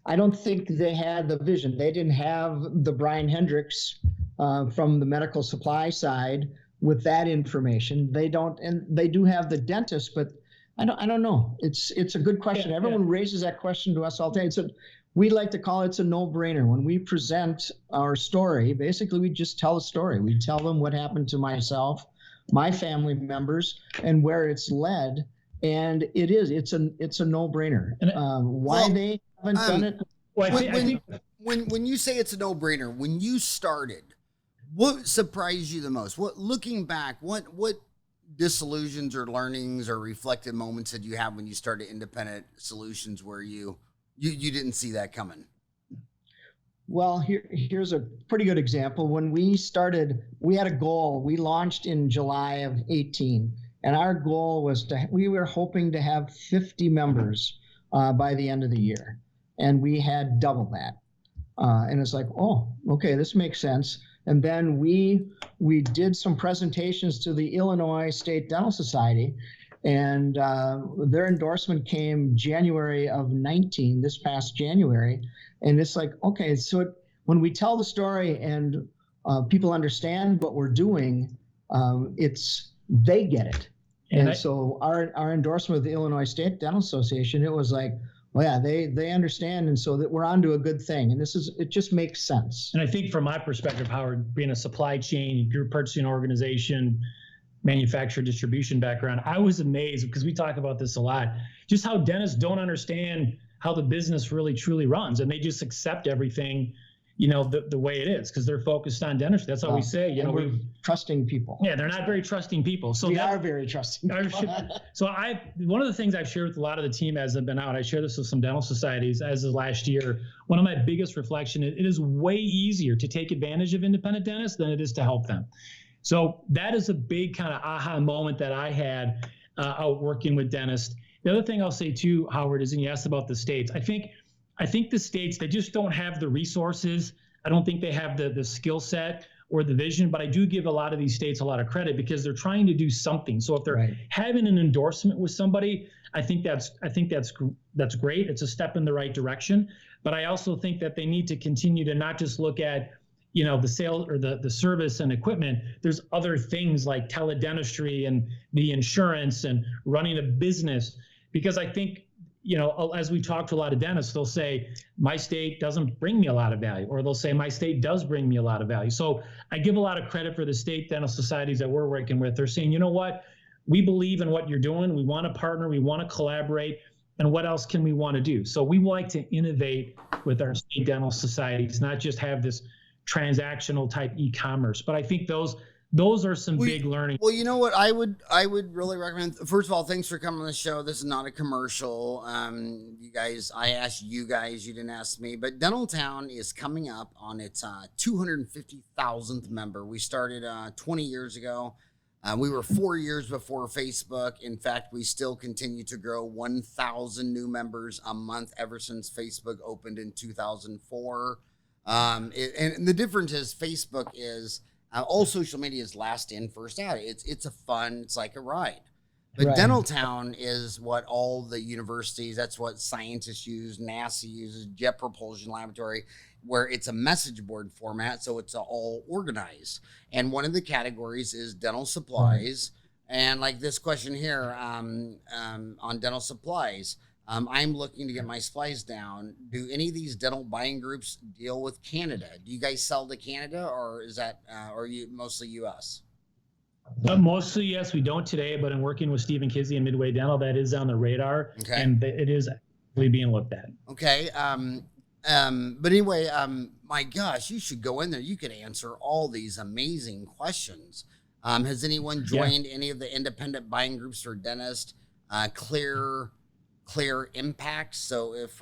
I don't think they had the vision. They didn't have the Bryan Hendricks from the medical supply side with that information. They don't, and they do have the dentist, but I don't know. It's a good question. Everyone raises that question to us all the time. We like to call it a no-brainer. When we present our story, basically we just tell a story. We tell them what happened to myself, my family members, and where it's led. And it's a no-brainer. Why they haven't done it? Well, I think when you say it's a no-brainer, when you started, what surprised you the most? Looking back, what disillusions or learnings or reflective moments did you have when you started Independent Solutions where you didn't see that coming? Well, here's a pretty good example. When we started, we had a goal. We launched in July of 18, and our goal was we were hoping to have 50 members by the end of the year, and we had double that. And it's like, oh, okay, this makes sense. And then we did some presentations to the Illinois State Dental Society, and their endorsement came January of 19, this past January. And it's like, okay, so when we tell the story and people understand what we're doing, they get it. And so our endorsement with the Illinois State Dental Association, it was like, well, yeah, they understand, and so that we're onto a good thing, and it just makes sense. And I think from my perspective, Howard, being a supply chain, group purchasing organization, manufacturer distribution background, I was amazed, because we talk about this a lot, just how dentists don't understand how the business really truly runs, and they just accept everything, the way it is, because they're focused on dentistry. That's all we say. We're trusting people. Yeah, they're not very trusting people. So we are very trusting people. So one of the things I've shared with a lot of the team as I've been out, I share this with some dental societies as of last year. One of my biggest reflections, it is way easier to take advantage of independent dentists than it is to help them. So that is a big kind of aha moment that I had out working with dentists. The other thing I'll say too, Howard, is, and you asked about the states. I think the states, they just don't have the resources. I don't think they have the skill set or the vision, but I do give a lot of these states a lot of credit, because they're trying to do something. So if they're having an endorsement with somebody, I think that's great. It's a step in the right direction. But I also think that they need to continue to not just look at the sale or the service and equipment. There's other things like teledentistry and the insurance and running a business, because I think, as we talk to a lot of dentists, they'll say, my state doesn't bring me a lot of value, or they'll say, my state does bring me a lot of value. So I give a lot of credit for the state dental societies that we're working with. They're saying, you know what, we believe in what you're doing. We want to partner. We want to collaborate. And what else can we want to do? So we like to innovate with our state dental societies, not just have this transactional type e-commerce. But I think those are some big learning. Well, you know what I would really recommend. First of all, thanks for coming on the show. This is not a commercial. You guys, I asked you guys, you didn't ask me, but Dentaltown is coming up on its 250,000th member. We started 20 years ago. We were 4 years before Facebook. In fact, we still continue to grow 1,000 new members a month ever since Facebook opened in 2004. And the difference is Facebook is all social media is last in, first out. It's like a ride. But Dentaltown is what all the universities, that's what scientists use, NASA uses, Jet Propulsion Laboratory, where it's a message board format, so it's all organized. And one of the categories is dental supplies. And like this question here on dental supplies, I'm looking to get my supplies down. Do any of these dental buying groups deal with Canada? Do you guys sell to Canada, or is that, or are you mostly U.S.? Mostly, yes. We don't today, but in working with Stephen Kinsey and Midway Dental, that is on the radar, and it is actually being looked at. Okay. But anyway, my gosh, you should go in there. You could answer all these amazing questions. Has anyone joined any of the independent buying groups for dentists? Clear impact. So if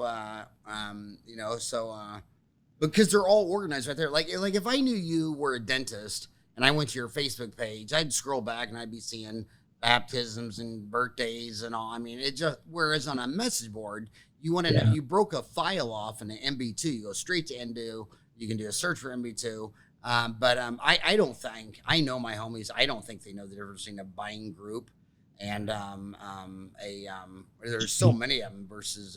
because they're all organized right there. Like if I knew you were a dentist and I went to your Facebook page, I'd scroll back and I'd be seeing baptisms and birthdays and all. I mean, it just, whereas on a message board, you want to know, you broke a file off in an MB2, you go straight to Endo, you can do a search for MB2. But I don't think, I know my homies, I don't think they know the difference between a buying group and there's so many of them versus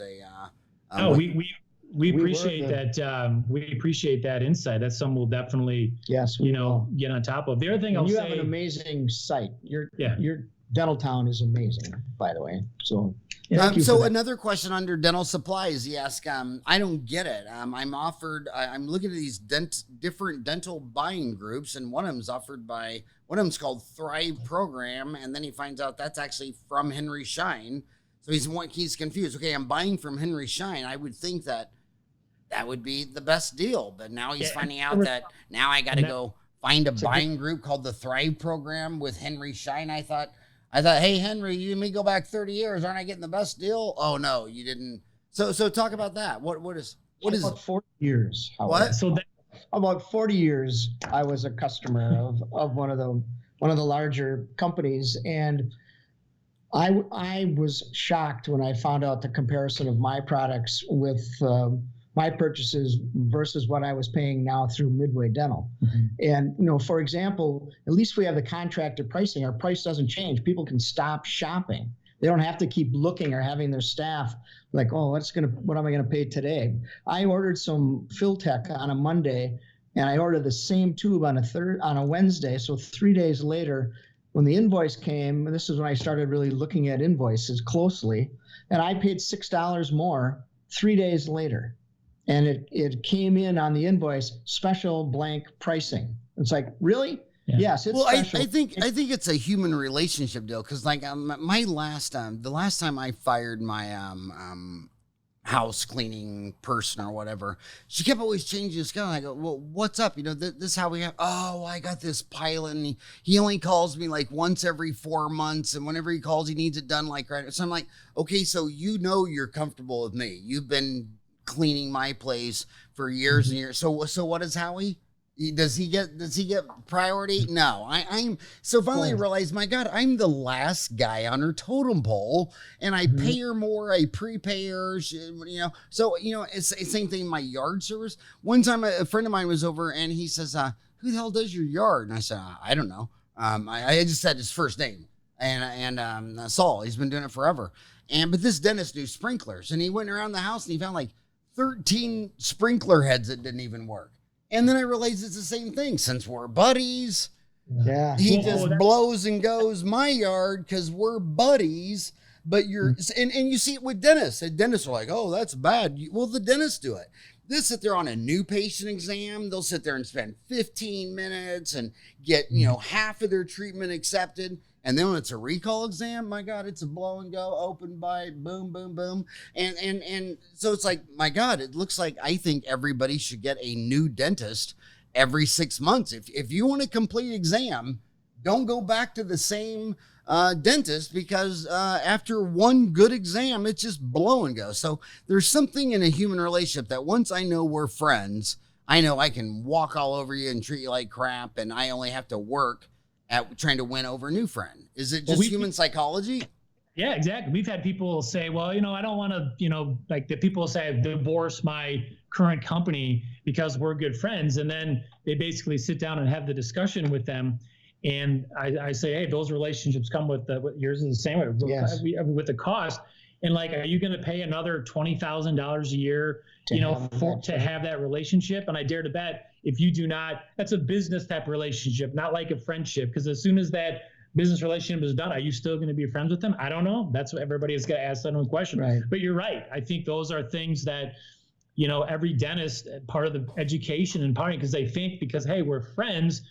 we appreciate that. We appreciate that insight. That's something we'll definitely, get on top of. The other thing you have an amazing site. Your Dentaltown is amazing, by the way. So, so another question under dental supplies. He asked, I don't get it. I'm looking at these different dental buying groups, and one of them's called Thrive Program, and then he finds out that's actually from Henry Schein. So he's confused. Okay, I'm buying from Henry Schein. I would think that would be the best deal, but now he's finding out that now I got to go find a buying group called the Thrive Program with Henry Schein. I thought, hey Henry, you and me go back 30 years. Aren't I getting the best deal? Oh no, you didn't. So talk about that. What is about 40 years? What? So about 40 years, I was a customer of one of the larger companies, and I was shocked when I found out the comparison of my products with my purchases versus what I was paying now through Midway Dental. Mm-hmm. And, for example, at least we have the contracted pricing. Our price doesn't change. People can stop shopping. They don't have to keep looking or having their staff like, oh, what am I going to pay today? I ordered some Filtech on a Monday, and I ordered the same tube on a Wednesday. So 3 days later, when the invoice came, and this is when I started really looking at invoices closely, and I paid $6 more 3 days later. And it came in on the invoice, special blank pricing. It's like, really? Yes, it's Well, special. I think it's a human relationship deal because like my last the last time I fired my house cleaning person or whatever, she kept always changing the schedule. I go, well, what's up? You know, this is how we have. Oh, I got this pilot, and he only calls me like once every 4 months, and whenever he calls, he needs it done like right. So I'm like, okay, so you know you're comfortable with me. You've been cleaning my place for years and years. So what is Howie? Does he get priority? No, I'm so finally I realized, my God, I'm the last guy on her totem pole, and I pay her more. I prepay her, you know. So you know, it's the same thing. My yard service. One time, a friend of mine was over, and he says, "Who the hell does your yard?" And I said, "I don't know." I just said his first name, and Saul. He's been doing it forever. But this dentist knew sprinklers, and he went around the house and he found like 13 sprinkler heads that didn't even work. And then I realized it's the same thing. Since we're buddies, he just blows and goes my yard because we're buddies. But you're and you see it with dentists. And dentists are like, oh, that's bad. Well, the dentists do it. They'll sit there on a new patient exam. They'll sit there and spend 15 minutes and get, you know, half of their treatment accepted. And then when it's a recall exam, my God, it's a blow and go, open bite, boom, boom, boom. And so it's like, my God, it looks like I think everybody should get a new dentist every 6 months. If you want a complete exam, don't go back to the same dentist because after one good exam, it's just blow and go. So there's something in a human relationship that once I know we're friends, I know I can walk all over you and treat you like crap, and I only have to work at trying to win over a new friend. Is it just human psychology? Yeah, exactly. We've had people say, well, you know, I don't want to, you know, like the people say I've divorced my current company because we're good friends. And then they basically sit down and have the discussion with them. And I say, hey, those relationships come with yours is the same way. Yes. With the cost. And like, are you going to pay another $20,000 a year, to have that relationship? And I dare to bet if you do not, that's a business type relationship, not like a friendship. Because as soon as that business relationship is done, are you still going to be friends with them? I don't know. That's what everybody has got to ask that own question. Right. But you're right. I think those are things that, you know, every dentist, part of the education and part because they think because, hey, we're friends,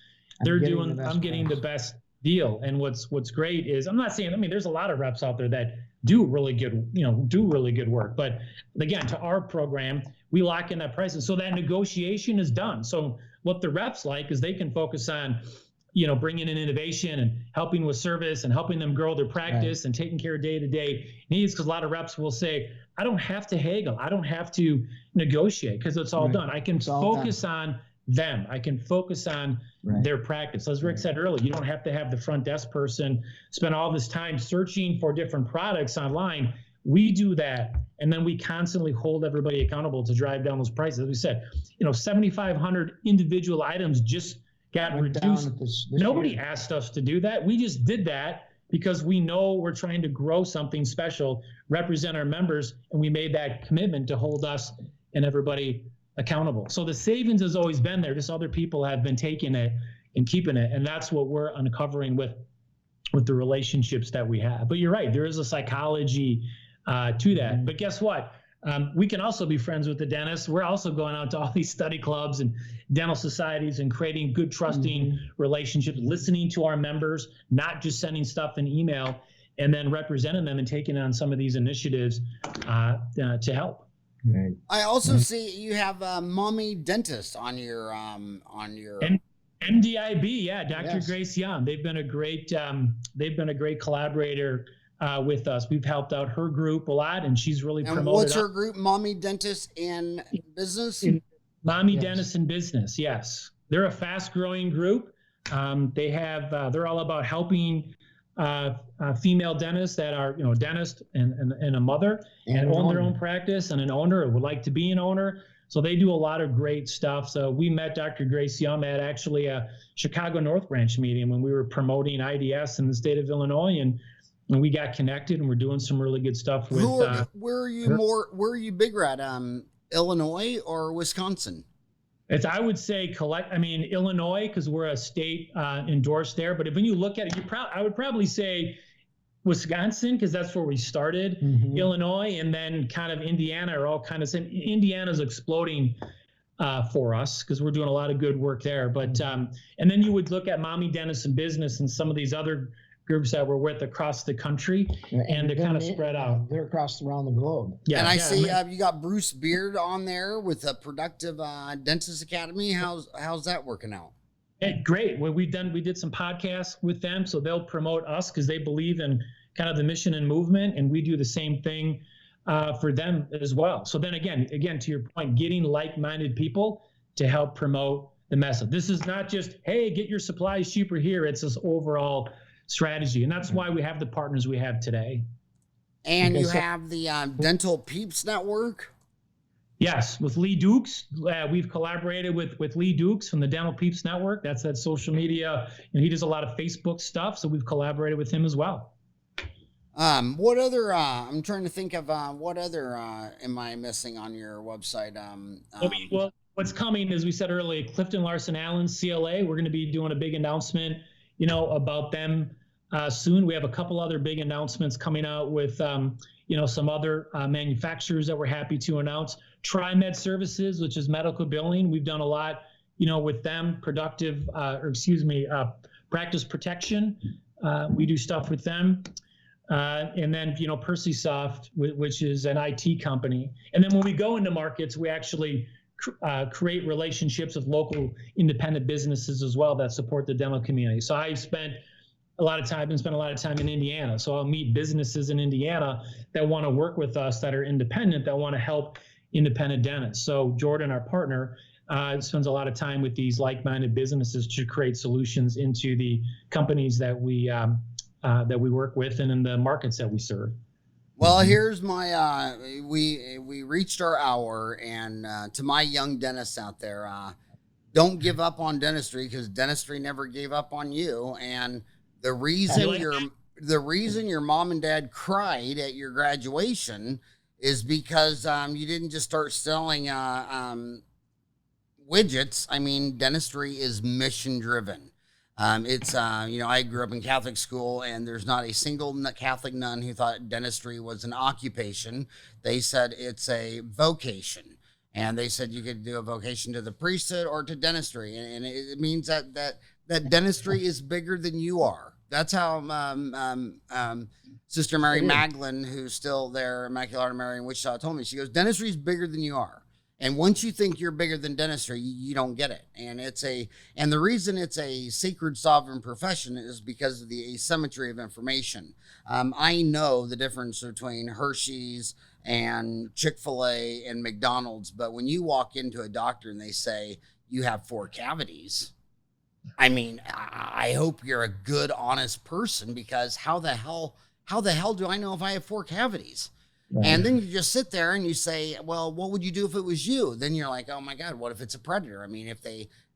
I'm getting the best deal. And what's great is, I'm not saying, I mean, there's a lot of reps out there that do really good work. But again, to our program, we lock in that price. And so that negotiation is done. So what the reps like is they can focus on, you know, bringing in innovation and helping with service and helping them grow their practice and taking care of day-to-day needs. Because a lot of reps will say, I don't have to haggle. I don't have to negotiate because it's all done. I can focus on them. I can focus on their practice. As Rick said earlier, you don't have to have the front desk person spend all this time searching for different products online. We do that. And then we constantly hold everybody accountable to drive down those prices. As we said, you know, 7,500 individual items just got reduced. Nobody asked us to do that. We just did that because we know we're trying to grow something special, represent our members, and we made that commitment to hold us and everybody accountable. So the savings has always been there. Just other people have been taking it and keeping it. And that's what we're uncovering with the relationships that we have. But you're right. There is a psychology to that. But guess what? We can also be friends with the dentist. We're also going out to all these study clubs and dental societies and creating good, trusting relationships, listening to our members, not just sending stuff in email, and then representing them and taking on some of these initiatives to help. Right. I also see you have a mommy dentist on your MDIB, yeah, Dr. Grace Young. They've been a great collaborator with us. We've helped out her group a lot, and she's really promoted. And what's her group? Mommy Dentist in Business? Mommy Dentist in Business, yes. They're a fast-growing group. They're all about helping female dentists that are, you know, a dentist and a mother and own their own practice and an owner or would like to be an owner. So they do a lot of great stuff. So we met Dr. Grace Young at actually a Chicago North Branch meeting when we were promoting IDS in the state of Illinois, and we got connected, and we're doing some really good stuff with. Where are you bigger at? Illinois or Wisconsin? I would say Illinois, because we're a state endorsed there. But when you look at it, I would probably say Wisconsin, because that's where we started. Illinois, and then kind of Indiana are all kind of same. Indiana's exploding for us, because we're doing a lot of good work there. But and then you would look at Mommy Dentists in Business and some of these other groups that we're with across the country, and they're kind of spread out. They're across around the globe. Yeah, and I see you got Bruce Beard on there with a Productive Dentist Academy. How's that working out? Hey, great. Well, we did some podcasts with them, so they'll promote us because they believe in kind of the mission and movement, and we do the same thing for them as well. So then again, to your point, getting like-minded people to help promote the message. This is not just, hey, get your supplies cheaper here. It's this overall strategy, and that's why we have the partners we have today. And you have the Dental Peeps Network. Yes, with Lee Dukes. We've collaborated with Lee Dukes from the Dental Peeps Network. That's that social media, and he does a lot of Facebook stuff, so we've collaborated with him as well. What other, I'm trying to think of, what other, am I missing on your website? Well, what's coming, as we said earlier, Clifton Larson Allen, CLA, we're going to be doing a big announcement, about them soon. We have a couple other big announcements coming out with, some other manufacturers that we're happy to announce. TriMed Services, which is medical billing. We've done a lot, with them. Practice Protection. We do stuff with them. And then, PercySoft, which is an IT company. And then when we go into markets, we actually create relationships with local independent businesses as well that support the dental community. So I spent a lot of time in Indiana. So I'll meet businesses in Indiana that want to work with us, that are independent, that want to help independent dentists. So Jordan, our partner, spends a lot of time with these like-minded businesses to create solutions into the companies that we work with and in the markets that we serve. Well, here's my, we reached our hour, and to my young dentists out there, don't give up on dentistry, because dentistry never gave up on you. And the reason your mom and dad cried at your graduation is because you didn't just start selling widgets. I mean, dentistry is mission driven. I grew up in Catholic school, and there's not a single Catholic nun who thought dentistry was an occupation. They said it's a vocation, and they said you could do a vocation to the priesthood or to dentistry, and it means that dentistry is bigger than you are. That's how Sister Mary Magdalene, who's still there, Immaculate Heart of Mary in Wichita, told me. She goes, dentistry is bigger than you are. And once you think you're bigger than dentistry, you don't get it. And the reason it's a sacred sovereign profession is because of the asymmetry of information. I know the difference between Hershey's and Chick-fil-A and McDonald's, but when you walk into a doctor and they say you have 4 cavities, I mean, I hope you're a good, honest person, because how the hell do I know if I have 4 cavities? Right. And then you just sit there and you say, well, what would you do if it was you? Then you're like, oh my God, what if it's a predator? I mean,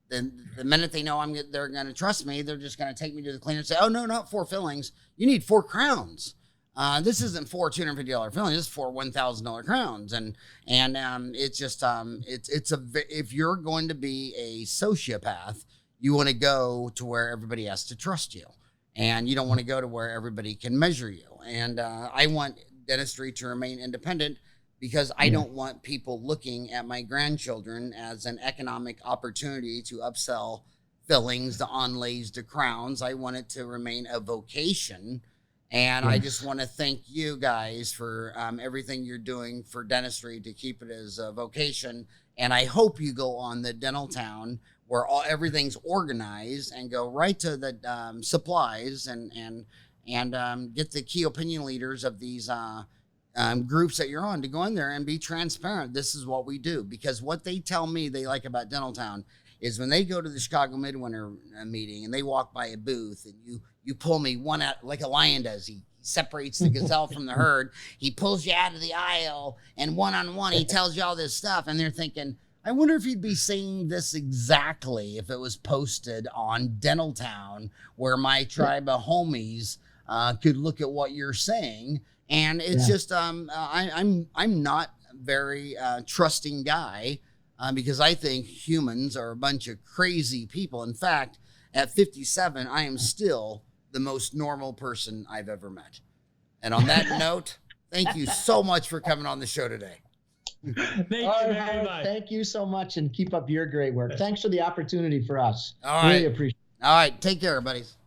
then the minute they know they're going to trust me, they're just going to take me to the cleaner and say, oh no, not 4 fillings. You need 4 crowns. This isn't 4 $250 fillings. This is 4 $1,000 crowns. And it's just, if you're going to be a sociopath, you want to go to where everybody has to trust you, and you don't want to go to where everybody can measure you. And I want dentistry to remain independent, because I don't want people looking at my grandchildren as an economic opportunity to upsell fillings, the onlays, the crowns. I want it to remain a vocation. And I just want to thank you guys for everything you're doing for dentistry to keep it as a vocation. And I hope you go on the Dental Town, where everything's organized, and go right to the supplies and get the key opinion leaders of these groups that you're on to go in there and be transparent. This is what we do. Because what they tell me they like about Dental Town is when they go to the Chicago Midwinter meeting and they walk by a booth, and you pull me one out like a lion does. He separates the gazelle from the herd. He pulls you out of the aisle, and one-on-one he tells you all this stuff, and they're thinking, I wonder if he'd be saying this exactly if it was posted on Dental Town, where my tribe of homies could look at what you're saying. And it's just I'm not a very trusting guy, because I think humans are a bunch of crazy people. In fact, at 57, I am still the most normal person I've ever met. And on that note, thank you so much for coming on the show today. Thank you All very right, much. thank you so much, and keep up your great work. Thanks for the opportunity for us. All right. Really appreciate it. All right. Take care, buddies.